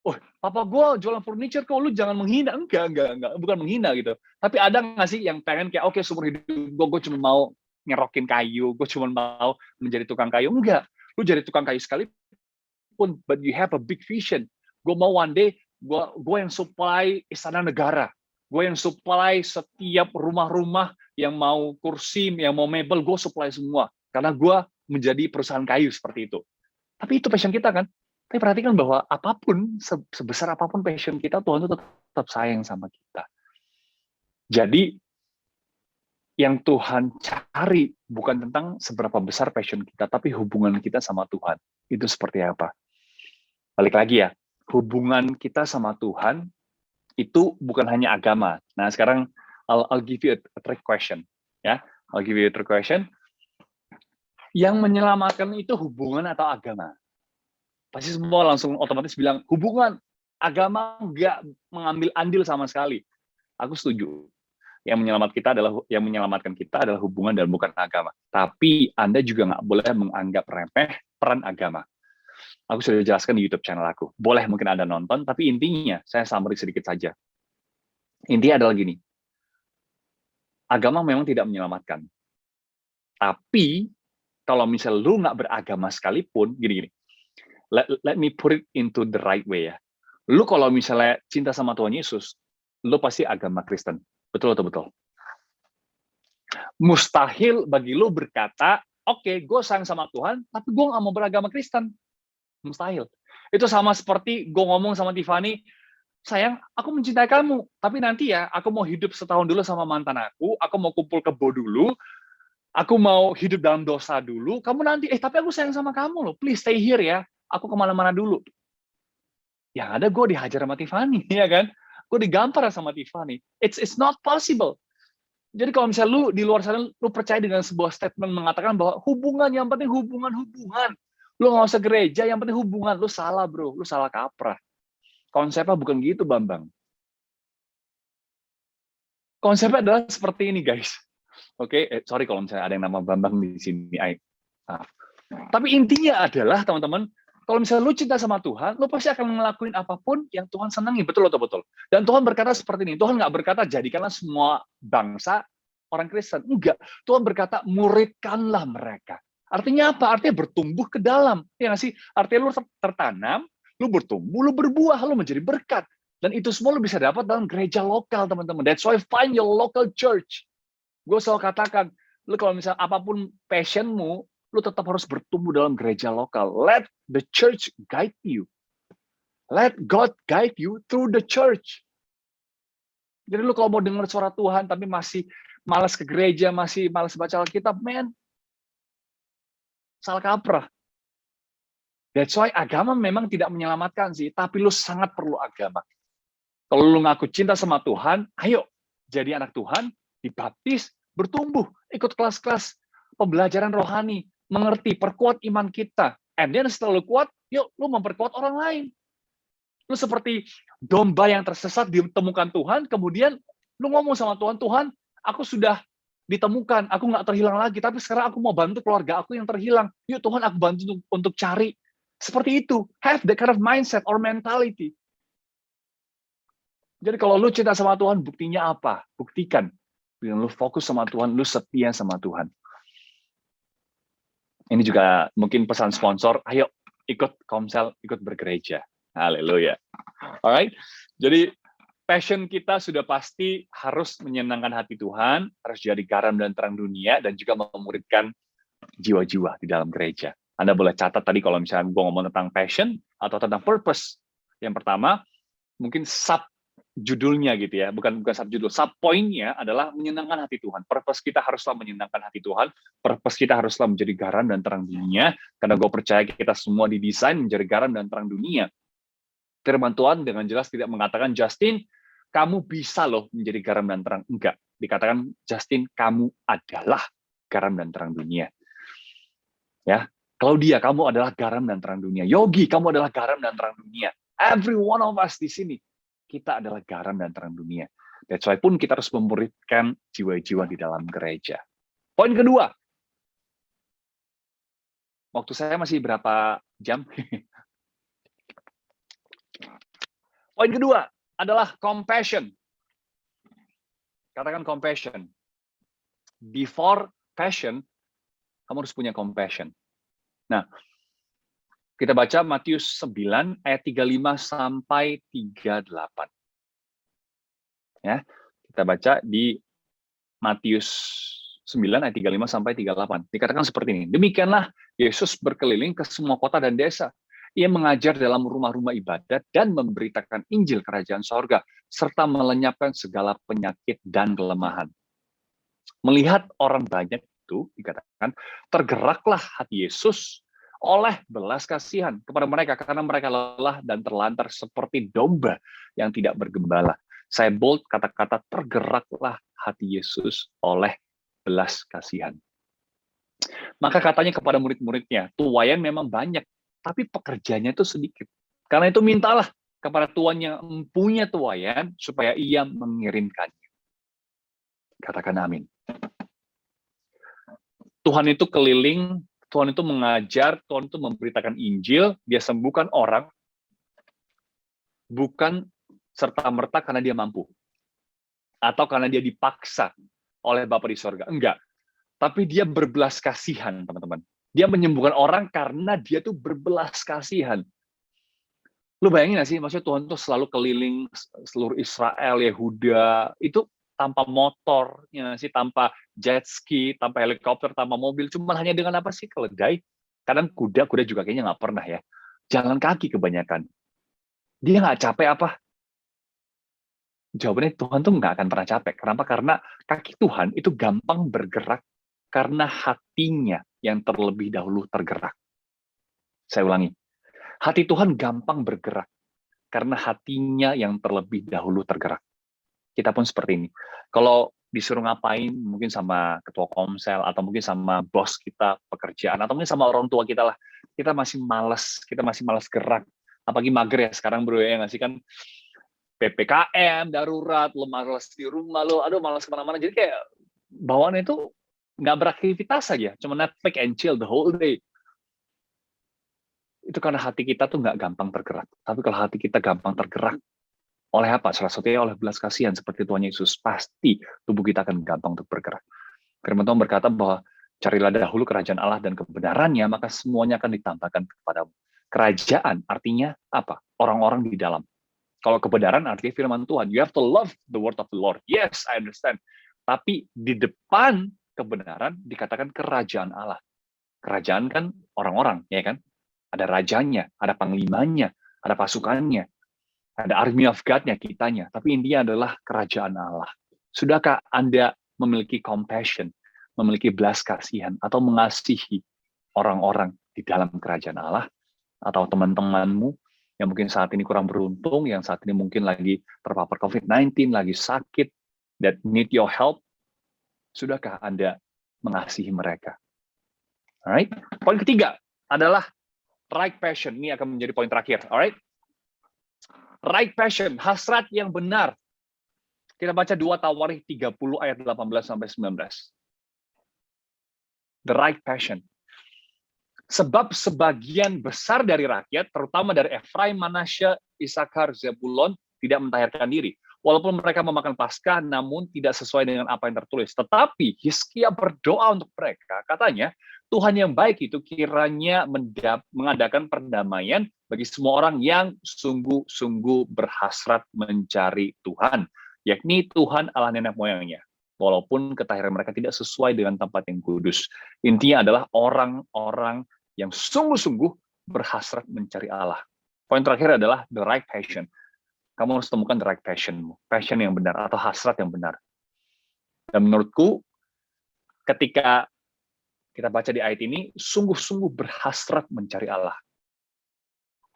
Oh, papa gue jualan furniture kok, lu jangan menghina. Enggak, bukan menghina gitu. Tapi ada nggak sih yang pengen kayak, oke, seumur hidup gue cuma mau ngerokin kayu, gue cuma mau menjadi tukang kayu. Enggak, lu jadi tukang kayu sekalipun, but you have a big vision. Gue mau one day, gue yang supply istana negara. Gue yang supply setiap rumah-rumah yang mau kursi, yang mau mebel, gue supply semua. Karena gue menjadi perusahaan kayu seperti itu. Tapi itu passion kita kan. Tapi perhatikan bahwa apapun, sebesar apapun passion kita, Tuhan itu tetap sayang sama kita. Jadi, yang Tuhan cari bukan tentang seberapa besar passion kita, tapi hubungan kita sama Tuhan. Itu seperti apa? Balik lagi ya, hubungan kita sama Tuhan itu bukan hanya agama. Nah, sekarang I'll give you a trick question. Ya, I'll give you a trick question. Yang menyelamatkan itu hubungan atau agama? Pasti semua langsung otomatis bilang, hubungan, agama nggak mengambil andil sama sekali. Aku setuju. Yang menyelamatkan kita adalah hubungan dan bukan agama. Tapi Anda juga nggak boleh menganggap remeh peran agama. Aku sudah jelaskan di YouTube channel aku. Boleh mungkin Anda nonton, tapi intinya, saya summary sedikit saja. Intinya adalah gini, agama memang tidak menyelamatkan. Tapi, kalau misal lu nggak beragama sekalipun, gini, let me put it into the right way ya. Lu kalau misalnya cinta sama Tuhan Yesus, lu pasti agama Kristen. Betul atau betul? Mustahil bagi lu berkata, oke, gue sayang sama Tuhan, tapi gue nggak mau beragama Kristen. Mustahil. Itu sama seperti gue ngomong sama Tiffany, sayang, aku mencintai kamu, tapi nanti ya, aku mau hidup setahun dulu sama mantan aku mau kumpul kebo dulu, aku mau hidup dalam dosa dulu, kamu nanti, tapi aku sayang sama kamu loh, please stay here ya, aku kemana-mana dulu. Yang ada gue dihajar sama Tiffany, ya kan? Gue digampar sama Tiffany. It's not possible. Jadi kalau misalnya lu di luar sana, lu percaya dengan sebuah statement mengatakan bahwa hubungan, yang penting hubungan. Lu nggak usah gereja, yang penting hubungan. Lu salah bro, lu salah kaprah. Konsepnya bukan gitu, Bambang. Konsepnya adalah seperti ini, guys. Oke, sorry kalau misalnya ada yang nama Bambang di sini. Tapi intinya adalah, teman-teman, kalau misalnya lu cinta sama Tuhan, lu pasti akan ngelakuin apapun yang Tuhan senangi, betul atau betul? Dan Tuhan berkata seperti ini, Tuhan nggak berkata jadikanlah semua bangsa orang Kristen. Enggak, Tuhan berkata muridkanlah mereka. Artinya apa? Artinya bertumbuh ke dalam. Ya nggak sih? Artinya lu tertanam, lu bertumbuh, lu berbuah, lu menjadi berkat. Dan itu semua lu bisa dapat dalam gereja lokal, teman-teman. That's why find your local church. Gue selalu katakan, lu kalau misalnya apapun passionmu, lu tetap harus bertumbuh dalam gereja lokal. Let the church guide you. Let God guide you through the church. Jadi lu kalau mau dengar suara Tuhan, tapi masih malas ke gereja, masih malas baca Alkitab, man, salah kaprah. That's why agama memang tidak menyelamatkan sih, tapi lu sangat perlu agama. Kalau lu ngaku cinta sama Tuhan, ayo jadi anak Tuhan, dibaptis, bertumbuh, ikut kelas-kelas pembelajaran rohani, mengerti, perkuat iman kita. And then setelah lu kuat, yuk lu memperkuat orang lain. Lu seperti domba yang tersesat ditemukan Tuhan, kemudian lu ngomong sama Tuhan, Tuhan, aku sudah ditemukan, aku nggak terhilang lagi, tapi sekarang aku mau bantu keluarga aku yang terhilang. Yuk Tuhan, aku bantu untuk cari. Seperti itu. Have that kind of mindset or mentality. Jadi kalau lu cinta sama Tuhan, buktinya apa? Buktikan. Dengan lu fokus sama Tuhan, lu setia sama Tuhan. Ini juga mungkin pesan sponsor, ayo ikut Komsel, ikut bergereja. Haleluya. Alright. Jadi passion kita sudah pasti harus menyenangkan hati Tuhan, harus jadi garam dan terang dunia, dan juga memuridkan jiwa-jiwa di dalam gereja. Anda boleh catat tadi kalau misalnya gue ngomong tentang passion atau tentang purpose. Yang pertama, mungkin judulnya gitu ya, bukan subjudul, subpointnya adalah menyenangkan hati Tuhan. Purpose kita haruslah menyenangkan hati Tuhan, purpose kita haruslah menjadi garam dan terang dunia, karena gue percaya kita semua didesain menjadi garam dan terang dunia. Firman Tuhan dengan jelas tidak mengatakan, Justin, kamu bisa loh menjadi garam dan terang. Enggak. Dikatakan, Justin, kamu adalah garam dan terang dunia. Ya, Claudia, kamu adalah garam dan terang dunia. Yogi, kamu adalah garam dan terang dunia. Every one of us di sini, kita adalah garam dan terang dunia. That's why pun kita harus memuridkan jiwa-jiwa di dalam gereja. Poin kedua, waktu saya masih berapa jam? Poin kedua adalah compassion. Katakan compassion. Before passion, kamu harus punya compassion. Nah, kita baca Matius 9 ayat 35 sampai 38. Ya, kita baca di Matius 9 ayat 35 sampai 38. Dikatakan seperti ini. Demikianlah Yesus berkeliling ke semua kota dan desa. Ia mengajar dalam rumah-rumah ibadat dan memberitakan Injil Kerajaan Sorga, serta melenyapkan segala penyakit dan kelemahan. Melihat orang banyak itu, dikatakan, tergeraklah hati Yesus oleh belas kasihan kepada mereka, karena mereka lelah dan terlantar seperti domba yang tidak bergembala. Saya bold kata-kata tergeraklah hati Yesus oleh belas kasihan. Maka katanya kepada murid-muridnya, tuaian memang banyak, tapi pekerjanya itu sedikit. Karena itu mintalah kepada Tuhan yang mempunyai tuaian supaya ia mengirimkannya. Katakan amin. Tuhan itu keliling, Tuhan itu mengajar, Tuhan itu memberitakan Injil, dia sembuhkan orang, bukan serta-merta karena dia mampu. Atau karena dia dipaksa oleh Bapa di sorga. Enggak. Tapi dia berbelas kasihan, teman-teman. Dia menyembuhkan orang karena dia tuh berbelas kasihan. Lu bayangin gak sih, maksudnya Tuhan tuh selalu keliling seluruh Israel, Yehuda, itu tanpa motor, ya sih, tanpa jet ski, tanpa helikopter, tanpa mobil, cuma hanya dengan apa sih? Keledai. Kadang kuda juga kayaknya nggak pernah ya. Jalan kaki kebanyakan. Dia nggak capek apa? Jawabannya Tuhan tuh nggak akan pernah capek. Kenapa? Karena kaki Tuhan itu gampang bergerak karena hatinya yang terlebih dahulu tergerak. Saya ulangi. Hati Tuhan gampang bergerak karena hatinya yang terlebih dahulu tergerak. Kita pun seperti ini. Kalau disuruh ngapain, mungkin sama ketua komsel, atau mungkin sama bos kita, pekerjaan, atau mungkin sama orang tua kita lah, kita masih malas gerak. Apalagi mager ya sekarang bro, ya nggak sih kan? PPKM, darurat, lo malas di rumah, lo aduh malas kemana-mana. Jadi kayak bawaannya itu nggak beraktivitas saja, cuma Netflix and chill the whole day. Itu karena hati kita tuh nggak gampang tergerak. Tapi kalau hati kita gampang tergerak, oleh apa? Salah satunya oleh belas kasihan seperti Tuhan Yesus, pasti tubuh kita akan gampang untuk bergerak. Firman Tuhan berkata bahwa carilah dahulu kerajaan Allah dan kebenarannya, maka semuanya akan ditambahkan kepadamu. Kerajaan artinya apa? Orang-orang di dalam. Kalau kebenaran artinya firman Tuhan. You have to love the word of the Lord. Yes, I understand. Tapi di depan kebenaran dikatakan kerajaan Allah. Kerajaan kan orang-orang, ya kan? Ada rajanya, ada panglimanya, ada pasukannya, ada army of God-nya, kitanya. Tapi intinya adalah kerajaan Allah. Sudahkah Anda memiliki compassion, memiliki belas kasihan, atau mengasihi orang-orang di dalam kerajaan Allah? Atau teman-temanmu yang mungkin saat ini kurang beruntung, yang saat ini mungkin lagi terpapar COVID-19, lagi sakit, that need your help, sudahkah Anda mengasihi mereka? Alright. Poin ketiga adalah right passion. Ini akan menjadi poin terakhir. Alright. Right passion, hasrat yang benar. Kita baca 2 Tawarikh 30 ayat 18 sampai 19. The right passion. Sebab sebagian besar dari rakyat, terutama dari Efraim, Manasya, Isakar, Zebulon, tidak mentahirkan diri. Walaupun mereka memakan Paskah, namun tidak sesuai dengan apa yang tertulis. Tetapi Hizkia berdoa untuk mereka. Katanya, Tuhan yang baik itu kiranya mengadakan perdamaian bagi semua orang yang sungguh-sungguh berhasrat mencari Tuhan, yakni Tuhan Allah nenek moyangnya. Walaupun ketahiran mereka tidak sesuai dengan tempat yang kudus. Intinya adalah orang-orang yang sungguh-sungguh berhasrat mencari Allah. Poin terakhir adalah the right passion. Kamu harus temukan the right passionmu, passion yang benar atau hasrat yang benar. Dan menurutku, ketika kita baca di ayat ini, sungguh-sungguh berhasrat mencari Allah.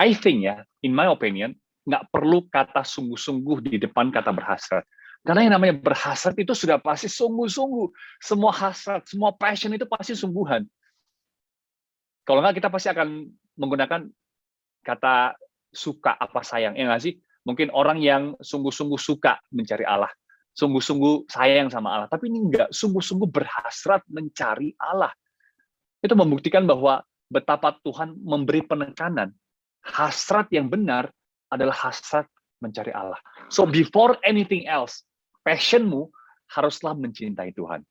I think ya, in my opinion, nggak perlu kata sungguh-sungguh di depan kata berhasrat. Karena yang namanya berhasrat itu sudah pasti sungguh-sungguh. Semua hasrat, semua passion itu pasti sungguhan. Kalau nggak, kita pasti akan menggunakan kata suka apa sayang. Ya nggak sih? Mungkin orang yang sungguh-sungguh suka mencari Allah, sungguh-sungguh sayang sama Allah. Tapi ini enggak, sungguh-sungguh berhasrat mencari Allah. Itu membuktikan bahwa betapa Tuhan memberi penekanan. Hasrat yang benar adalah hasrat mencari Allah. So before anything else, passionmu haruslah mencintai Tuhan.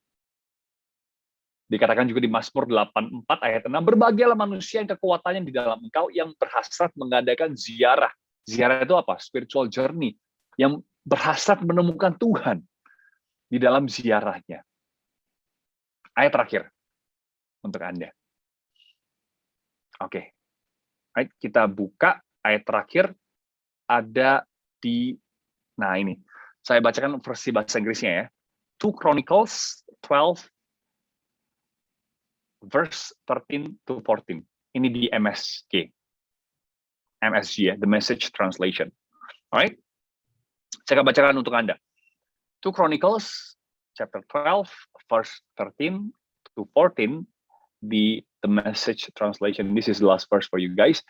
Dikatakan juga di Mazmur 84 ayat 6, berbahagialah manusia yang kekuatannya di dalam engkau, yang berhasrat mengadakan ziarah. Ziarah itu apa? Spiritual journey. Yang berhasrat menemukan Tuhan di dalam ziarahnya. Ayat terakhir untuk Anda. Oke. Right, kita buka ayat terakhir, ada di, nah ini, saya bacakan versi bahasa Inggrisnya ya. 2 Chronicles 12, verse 13 to 14. Ini di MSG ya, the Message Translation. Alright, saya akan bacakan untuk Anda. 2 Chronicles chapter 12, verse 13 to 14, the Message Translation. This is the last verse for you guys.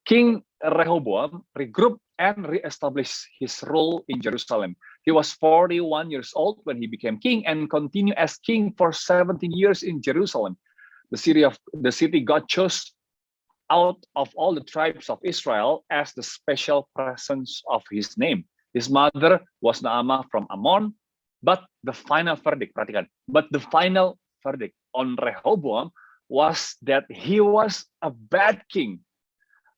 King Rehoboam regrouped and re-established his rule in Jerusalem. He was 41 years old when he became king and continued as king for 17 years in Jerusalem. The city God chose out of all the tribes of Israel as the special presence of his name. His mother was Naamah from Ammon, but the final verdict, perhatikan, but the final verdict on Rehoboam was that he was a bad king.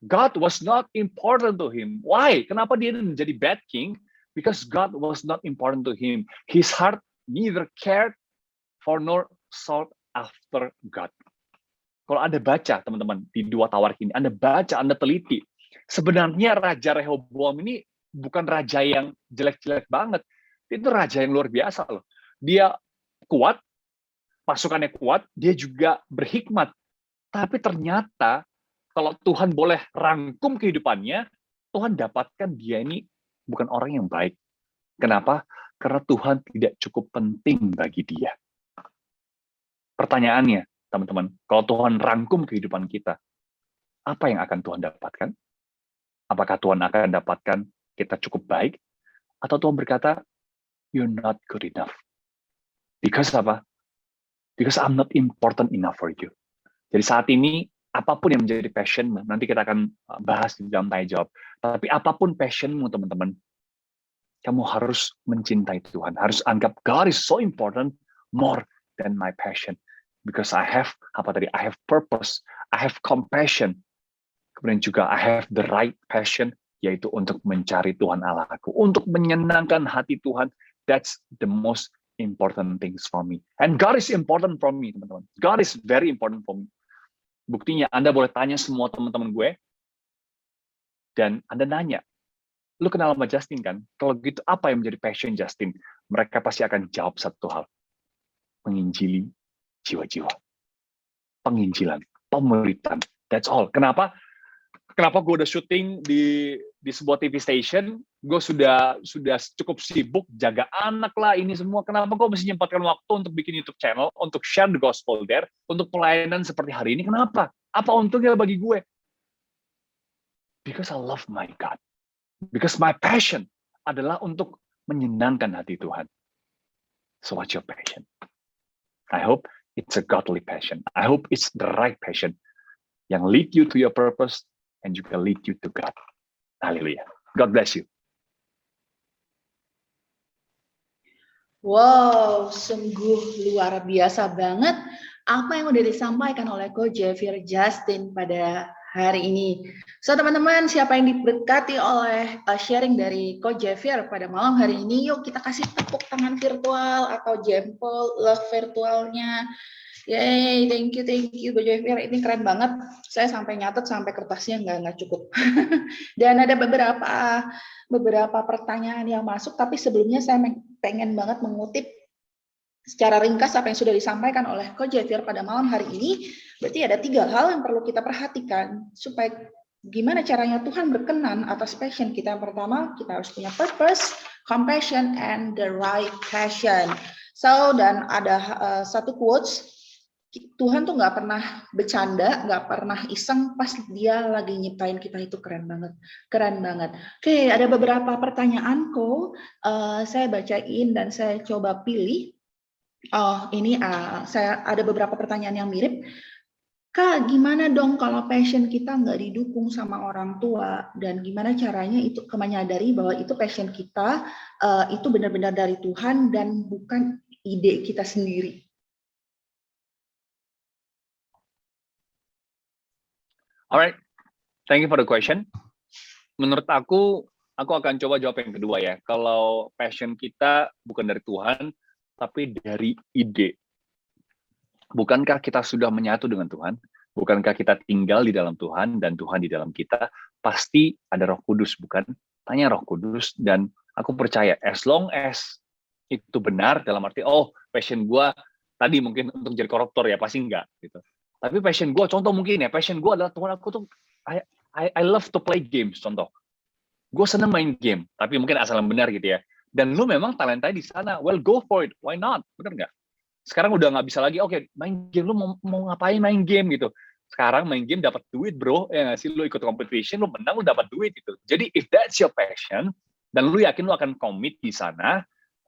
God was not important to him. Why? Kenapa dia menjadi bad king? Because God was not important to him. His heart neither cared for nor sought after God. Kalau Anda baca, teman-teman, di 2 Tawarik ini, Anda baca, Anda teliti, sebenarnya Raja Rehoboam ini bukan raja yang jelek-jelek banget. Itu raja yang luar biasa loh. Dia kuat, pasukannya kuat, dia juga berhikmat. Tapi ternyata, kalau Tuhan boleh rangkum kehidupannya, Tuhan dapatkan dia ini bukan orang yang baik. Kenapa? Karena Tuhan tidak cukup penting bagi dia. Pertanyaannya, teman-teman, kalau Tuhan rangkum kehidupan kita, apa yang akan Tuhan dapatkan? Apakah Tuhan akan dapatkan kita cukup baik? Atau Tuhan berkata, you're not good enough. Because apa? Because I'm not important enough for you. Jadi saat ini, apapun yang menjadi passionmu, nanti kita akan bahas di dalam tanya jawab. Tapi apapun passionmu, teman-teman, kamu harus mencintai Tuhan. Harus anggap God is so important more than my passion. Because I have, I have purpose, I have compassion. Kemudian juga I have the right passion, yaitu untuk mencari Tuhan Allahku, untuk menyenangkan hati Tuhan. That's the most important things for me. And God is important for me, teman-teman. God is very important for me. Buktinya, Anda boleh tanya semua teman-teman gue, dan Anda nanya, lu kenal sama Justin kan? Kalau gitu, apa yang menjadi passion Justin? Mereka pasti akan jawab satu hal, menginjili jiwa-jiwa. Penginjilan, pemberitaan. That's all. Kenapa? Kenapa gue udah syuting di sebuah TV station, gue sudah cukup sibuk jaga anak lah, ini semua. Kenapa gue mesti nyempatkan waktu untuk bikin YouTube channel, untuk share the gospel there, untuk pelayanan seperti hari ini? Kenapa? Apa untungnya bagi gue? Because I love my God. Because my passion adalah untuk menyenangkan hati Tuhan. So what's your passion? I hope it's a godly passion. I hope it's the right passion yang lead you to your purpose and juga lead you to God. Haleluya. God bless you. Wow, sungguh luar biasa banget apa yang udah disampaikan oleh Coach Xavier Justin pada hari ini. So teman-teman, siapa yang diberkati oleh sharing dari Coach Xavier pada malam hari ini, yuk kita kasih tepuk tangan virtual atau jempol love virtualnya. Yay, thank you Coach Xavier, ini keren banget. Saya sampai nyatet sampai kertasnya nggak cukup. Dan ada beberapa pertanyaan yang masuk, tapi sebelumnya saya pengen banget mengutip secara ringkas apa yang sudah disampaikan oleh Coach Xavier pada malam hari ini. Berarti ada 3 hal yang perlu kita perhatikan supaya gimana caranya Tuhan berkenan atas passion kita. Yang pertama, kita harus punya purpose, compassion, and the right passion. So, dan ada satu quotes, Tuhan tuh nggak pernah bercanda, nggak pernah iseng pas dia lagi nyiptain kita, itu keren banget, keren banget. Oke, ada beberapa pertanyaan kok, saya bacain dan saya coba pilih. Oh, ini saya ada beberapa pertanyaan yang mirip. Kak, gimana dong kalau passion kita nggak didukung sama orang tua, dan gimana caranya itu menyadari bahwa itu passion kita itu benar-benar dari Tuhan dan bukan ide kita sendiri? Alright, thank you for the question. Menurut aku akan coba jawab yang kedua ya. Kalau passion kita bukan dari Tuhan, tapi dari ide. Bukankah kita sudah menyatu dengan Tuhan? Bukankah kita tinggal di dalam Tuhan dan Tuhan di dalam kita? Pasti ada Roh Kudus, bukan? Tanya Roh Kudus, dan aku percaya as long as itu benar, dalam arti passion gue tadi mungkin untuk jadi koruptor ya, pasti enggak gitu. Tapi passion gue, contoh mungkin ya, passion gue adalah Tuhan, aku tuh I love to play games, contoh. Gue seneng main game, tapi mungkin asal yang benar gitu ya. Dan lu memang talentanya di sana, well go for it, why not? Bener nggak? Sekarang udah nggak bisa lagi, oke, main game, lu mau ngapain main game gitu. Sekarang main game dapat duit bro, ya nggak sih, lu ikut competition, lu menang, lu dapat duit gitu. Jadi if that's your passion, dan lu yakin lu akan commit di sana,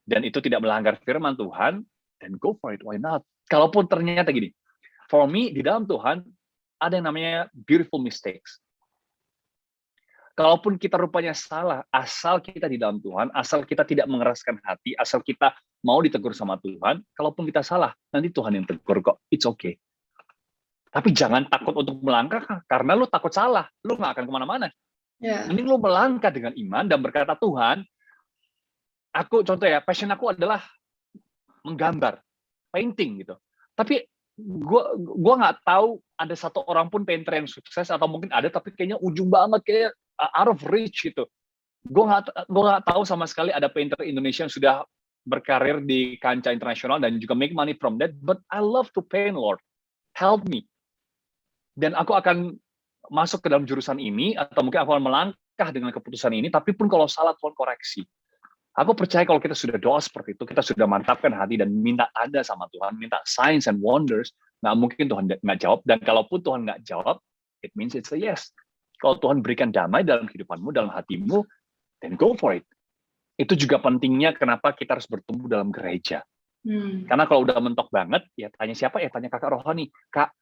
dan itu tidak melanggar firman Tuhan, then go for it, why not? Kalaupun ternyata gini, for me, di dalam Tuhan, ada yang namanya beautiful mistakes. Kalaupun kita rupanya salah, asal kita di dalam Tuhan, asal kita tidak mengeraskan hati, asal kita mau ditegur sama Tuhan, kalaupun kita salah, nanti Tuhan yang tegur kok, it's okay. Tapi jangan takut untuk melangkah, karena lu takut salah, lu nggak akan kemana-mana. Mending lu melangkah dengan iman dan berkata, Tuhan, aku contoh ya, passion aku adalah menggambar, painting gitu. Tapi gue nggak tahu ada satu orang pun painter yang sukses, atau mungkin ada tapi kayaknya ujung banget, kayak out of reach gitu. Gue nggak tahu sama sekali ada painter Indonesia yang sudah berkarir di kancah internasional dan juga make money from that. But I love to paint, Lord, help me. Dan aku akan masuk ke dalam jurusan ini, atau mungkin aku akan melangkah dengan keputusan ini. Tapi pun kalau salah, Tuhan koreksi. Aku percaya kalau kita sudah doa seperti itu, kita sudah mantapkan hati dan minta ada sama Tuhan, minta signs and wonders, nggak mungkin Tuhan nggak jawab. Dan kalaupun Tuhan nggak jawab, it means it's a yes. Kalau Tuhan berikan damai dalam kehidupanmu, dalam hatimu, then go for it. Itu juga pentingnya kenapa kita harus bertumbuh dalam gereja. Karena kalau udah mentok banget, ya tanya siapa? Ya tanya kakak rohani. Kak,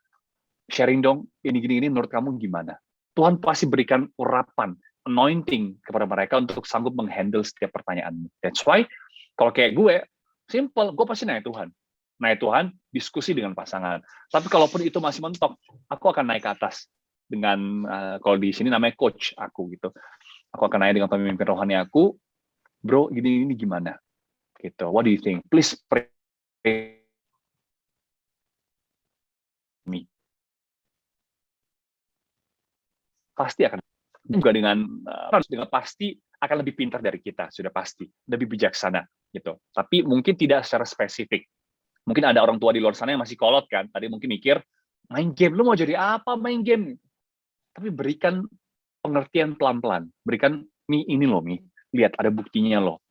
sharing dong, ini gini-gini menurut kamu gimana? Tuhan pasti berikan urapan, anointing kepada mereka untuk sanggup menghandle setiap pertanyaanmu. That's why, kalau kayak gue, simple, gue pasti nanya Tuhan. Nanya Tuhan, diskusi dengan pasangan. Tapi kalaupun itu masih mentok, aku akan naik ke atas. Dengan kalau di sini namanya coach aku gitu, aku akan nanya dengan pemimpin rohani aku, bro gini gimana gitu, what do you think, please pray me. Pasti akan juga dengan pasti akan lebih pintar dari kita, sudah pasti lebih bijaksana gitu. Tapi mungkin tidak secara spesifik. Mungkin ada orang tua di luar sana yang masih kolot kan, tadi mungkin mikir main game, lu mau jadi apa main game? Tapi berikan pengertian pelan-pelan. Berikan, ini loh, lihat ada buktinya loh.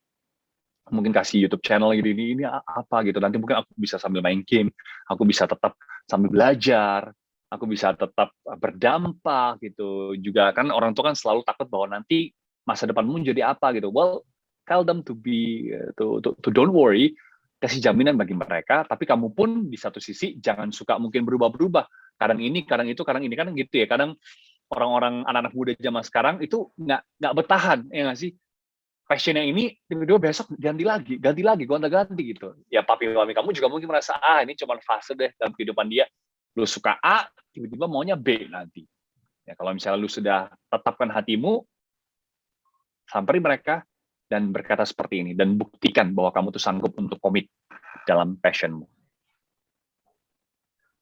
Mungkin kasih YouTube channel ini apa gitu. Nanti mungkin aku bisa sambil main game, aku bisa tetap sambil belajar, aku bisa tetap berdampak gitu. Juga kan orang tua kan selalu takut bahwa nanti masa depanmu jadi apa gitu. Well, tell them to don't worry, kasih jaminan bagi mereka, tapi kamu pun di satu sisi jangan suka mungkin berubah-berubah. Kadang ini, kadang itu, kadang ini, kadang gitu ya. Kadang orang-orang anak-anak muda zaman sekarang itu nggak bertahan, ya nggak sih? Passionnya ini tiba-tiba besok ganti lagi, gonta-ganti gitu. Ya papi mami kamu juga mungkin merasa ini cuma fase deh dalam kehidupan dia. Lu suka A, tiba-tiba maunya B nanti. Ya kalau misalnya lu sudah tetapkan hatimu, samperi mereka dan berkata seperti ini dan buktikan bahwa kamu tuh sanggup untuk komit dalam passionmu.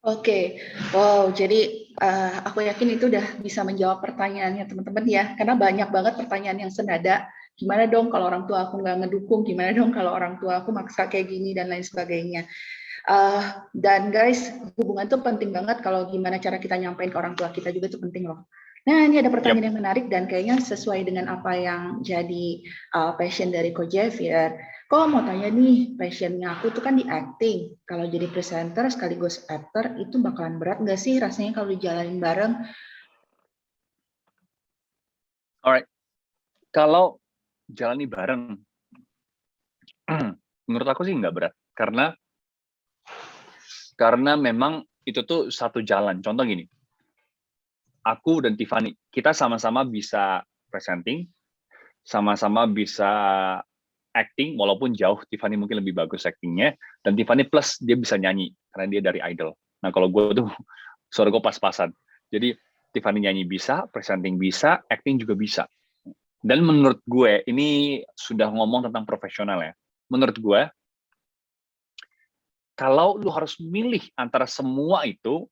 Oke, wow, jadi aku yakin itu udah bisa menjawab pertanyaannya teman-teman ya, karena banyak banget pertanyaan yang senada. Gimana dong kalau orang tua aku nggak ngedukung, gimana dong kalau orang tua aku maksa kayak gini, dan lain sebagainya. Dan guys, hubungan tuh penting banget, kalau gimana cara kita nyampein ke orang tua kita juga tuh penting loh. Nah, ini ada pertanyaan yang menarik dan kayaknya sesuai dengan apa yang jadi passion dari Coach Javier. Kok mau tanya nih, passionnya aku tuh kan di acting. Kalau jadi presenter sekaligus actor itu bakalan berat nggak sih rasanya kalau dijalanin bareng? Alright, kalau jalani bareng, menurut aku sih nggak berat. Karena memang itu tuh satu jalan. Contoh gini, aku dan Tiffany, kita sama-sama bisa presenting, sama-sama bisa acting, walaupun jauh Tiffany mungkin lebih bagus actingnya, dan Tiffany plus dia bisa nyanyi, karena dia dari Idol. Nah kalau gue tuh, suara gue pas-pasan. Jadi Tiffany nyanyi bisa, presenting bisa, acting juga bisa. Dan menurut gue, ini sudah ngomong tentang profesional ya, menurut gue, kalau lu harus milih antara semua itu,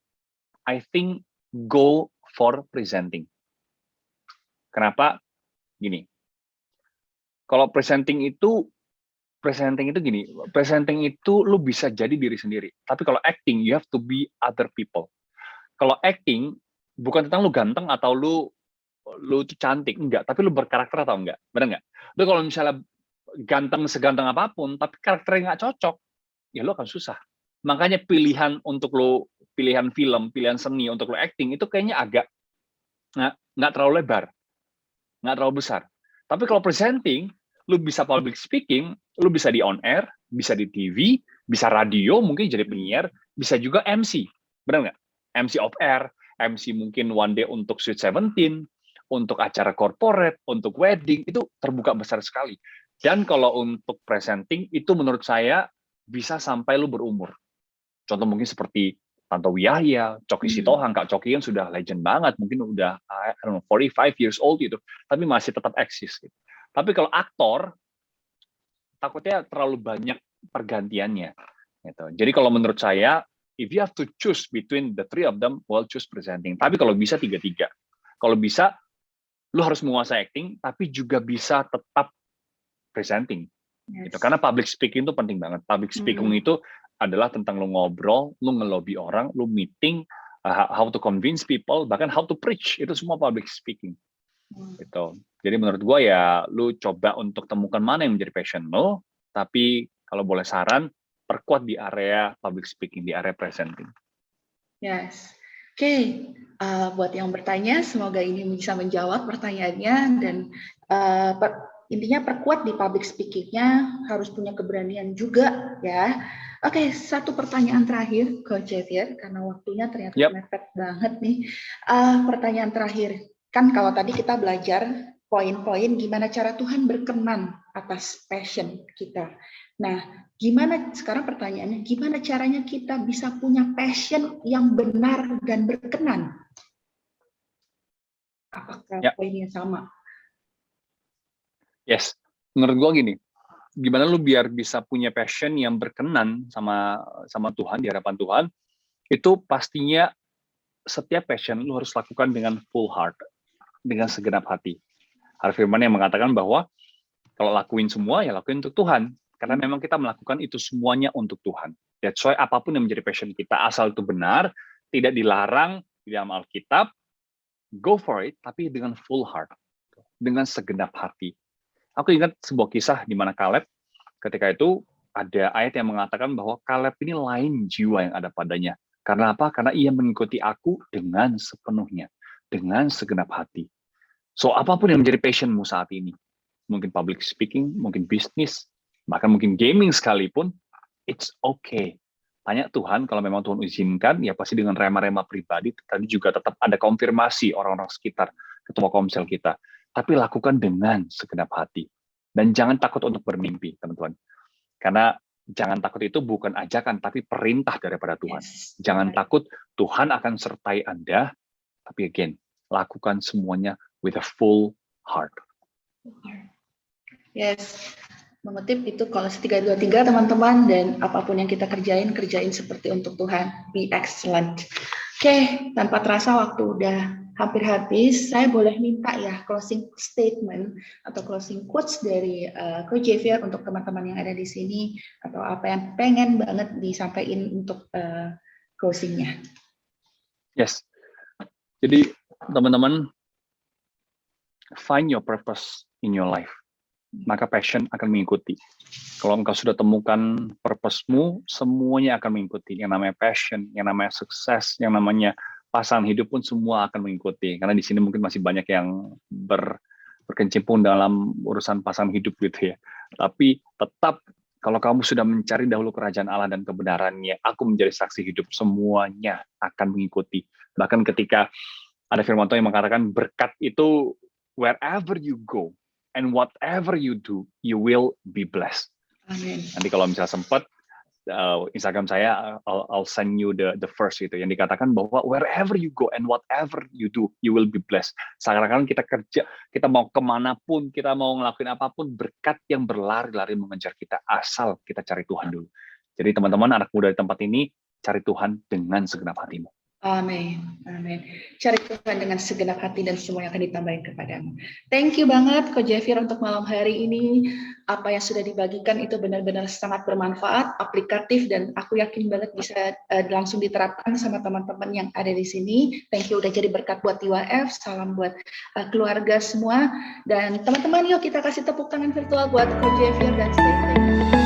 I think go for presenting. Kenapa? Gini, kalau presenting itu gini, presenting itu lu bisa jadi diri sendiri. Tapi kalau acting, you have to be other people. Kalau acting, bukan tentang lu ganteng atau lu tuh cantik, enggak. Tapi lu berkarakter atau enggak, benar nggak? Lu kalau misalnya ganteng seganteng apapun, tapi karakternya nggak cocok, ya lu akan susah. Makanya pilihan film, pilihan seni untuk lu acting itu kayaknya agak nggak terlalu lebar, nggak terlalu besar. Tapi kalau presenting, lu bisa public speaking, lu bisa di on air, bisa di TV, bisa radio, mungkin jadi penyiar, bisa juga MC, benar nggak? MC off air, MC mungkin one day untuk Sweet Seventeen, untuk acara corporate, untuk wedding, itu terbuka besar sekali. Dan kalau untuk presenting, itu menurut saya bisa sampai lu berumur. Contoh mungkin seperti Tantowi Yahya, Coki Sitohang. Kak Coki kan sudah legend banget, mungkin udah I don't know, 45 years old gitu, tapi masih tetap eksis. Gitu. Tapi kalau aktor, takutnya terlalu banyak pergantiannya. Gitu. Jadi kalau menurut saya, if you have to choose between the three of them, well choose presenting. Tapi kalau bisa tiga-tiga. Kalau bisa, lu harus menguasai acting, tapi juga bisa tetap presenting. Gitu. Karena public speaking itu penting banget. Public speaking itu adalah tentang lu ngobrol, lu ngelobi orang, lu meeting, how to convince people, bahkan how to preach, itu semua public speaking. Gitu. Jadi menurut gue ya, lu coba untuk temukan mana yang menjadi passion lo, tapi kalau boleh saran, perkuat di area public speaking, di area presenting. Yes. Oke, buat yang bertanya, semoga ini bisa menjawab pertanyaannya dan intinya perkuat di public speaking-nya, harus punya keberanian juga ya. Oke, satu pertanyaan terakhir, Coach Javier, karena waktunya ternyata mepet banget nih. Pertanyaan terakhir, kan kalau tadi kita belajar poin-poin gimana cara Tuhan berkenan atas passion kita. Nah, gimana sekarang pertanyaannya, gimana caranya kita bisa punya passion yang benar dan berkenan? Apakah poinnya sama? Yes, menurut gue gini, gimana lu biar bisa punya passion yang berkenan sama Tuhan, di hadapan Tuhan, itu pastinya setiap passion lu harus lakukan dengan full heart, dengan segenap hati. Ada firman yang mengatakan bahwa kalau lakuin semua, ya lakuin untuk Tuhan. Karena memang kita melakukan itu semuanya untuk Tuhan. That's why apapun yang menjadi passion kita, asal itu benar, tidak dilarang di dalam Alkitab, go for it, tapi dengan full heart, dengan segenap hati. Aku ingat sebuah kisah di mana Kaleb, ketika itu ada ayat yang mengatakan bahwa Kaleb ini lain jiwa yang ada padanya. Karena apa? Karena ia mengikuti aku dengan sepenuhnya, dengan segenap hati. So, apapun yang menjadi passionmu saat ini, mungkin public speaking, mungkin bisnis, bahkan mungkin gaming sekalipun, it's okay. Tanya Tuhan, kalau memang Tuhan izinkan, ya pasti dengan rema-rema pribadi, tadi juga tetap ada konfirmasi orang-orang sekitar, ketua komsel kita. Tapi lakukan dengan segenap hati. Dan jangan takut untuk bermimpi, teman-teman. Karena jangan takut itu bukan ajakan, tapi perintah daripada Tuhan. Yes. Jangan takut, Tuhan akan sertai Anda, tapi again, lakukan semuanya with a full heart. Yes, mengutip itu Kolose 3:23 teman-teman, dan apapun yang kita kerjain seperti untuk Tuhan. Be excellent. Oke, tanpa terasa waktu udah hampir habis, saya boleh minta ya closing statement atau closing quotes dari Coach Javier untuk teman-teman yang ada di sini, atau apa yang pengen banget disampaikan untuk closingnya. Yes, jadi teman-teman, find your purpose in your life, maka passion akan mengikuti. Kalau engkau sudah temukan purpose-mu, semuanya akan mengikuti. Yang namanya passion, yang namanya sukses, yang namanya pasangan hidup pun semua akan mengikuti. Karena di sini mungkin masih banyak yang berkecimpung dalam urusan pasangan hidup gitu ya. Tapi tetap kalau kamu sudah mencari dahulu kerajaan Allah dan kebenarannya, aku menjadi saksi hidup, semuanya akan mengikuti. Bahkan ketika ada firman Tuhan yang mengatakan berkat itu wherever you go and whatever you do, you will be blessed. Amin. Nanti kalau misalnya sempat, Instagram saya, I'll send you the verse itu yang dikatakan bahwa wherever you go and whatever you do, you will be blessed. Seakan-akan kita kerja, kita mau kemanapun, kita mau ngelakuin apapun, berkat yang berlari-lari mengejar kita, asal kita cari Tuhan dulu. Jadi teman-teman, anak muda di tempat ini, cari Tuhan dengan segenap hatimu. Amin, amin. Cari Tuhan dengan segenap hati dan semuanya akan ditambahin kepadamu. Thank you banget Ko Jefir untuk malam hari ini. Apa yang sudah dibagikan itu benar-benar sangat bermanfaat, aplikatif, dan aku yakin banget bisa langsung diterapkan sama teman-teman yang ada di sini. Thank you udah jadi berkat buat TYF, salam buat keluarga semua. Dan teman-teman, yuk kita kasih tepuk tangan virtual buat Ko Jefir dan Stay.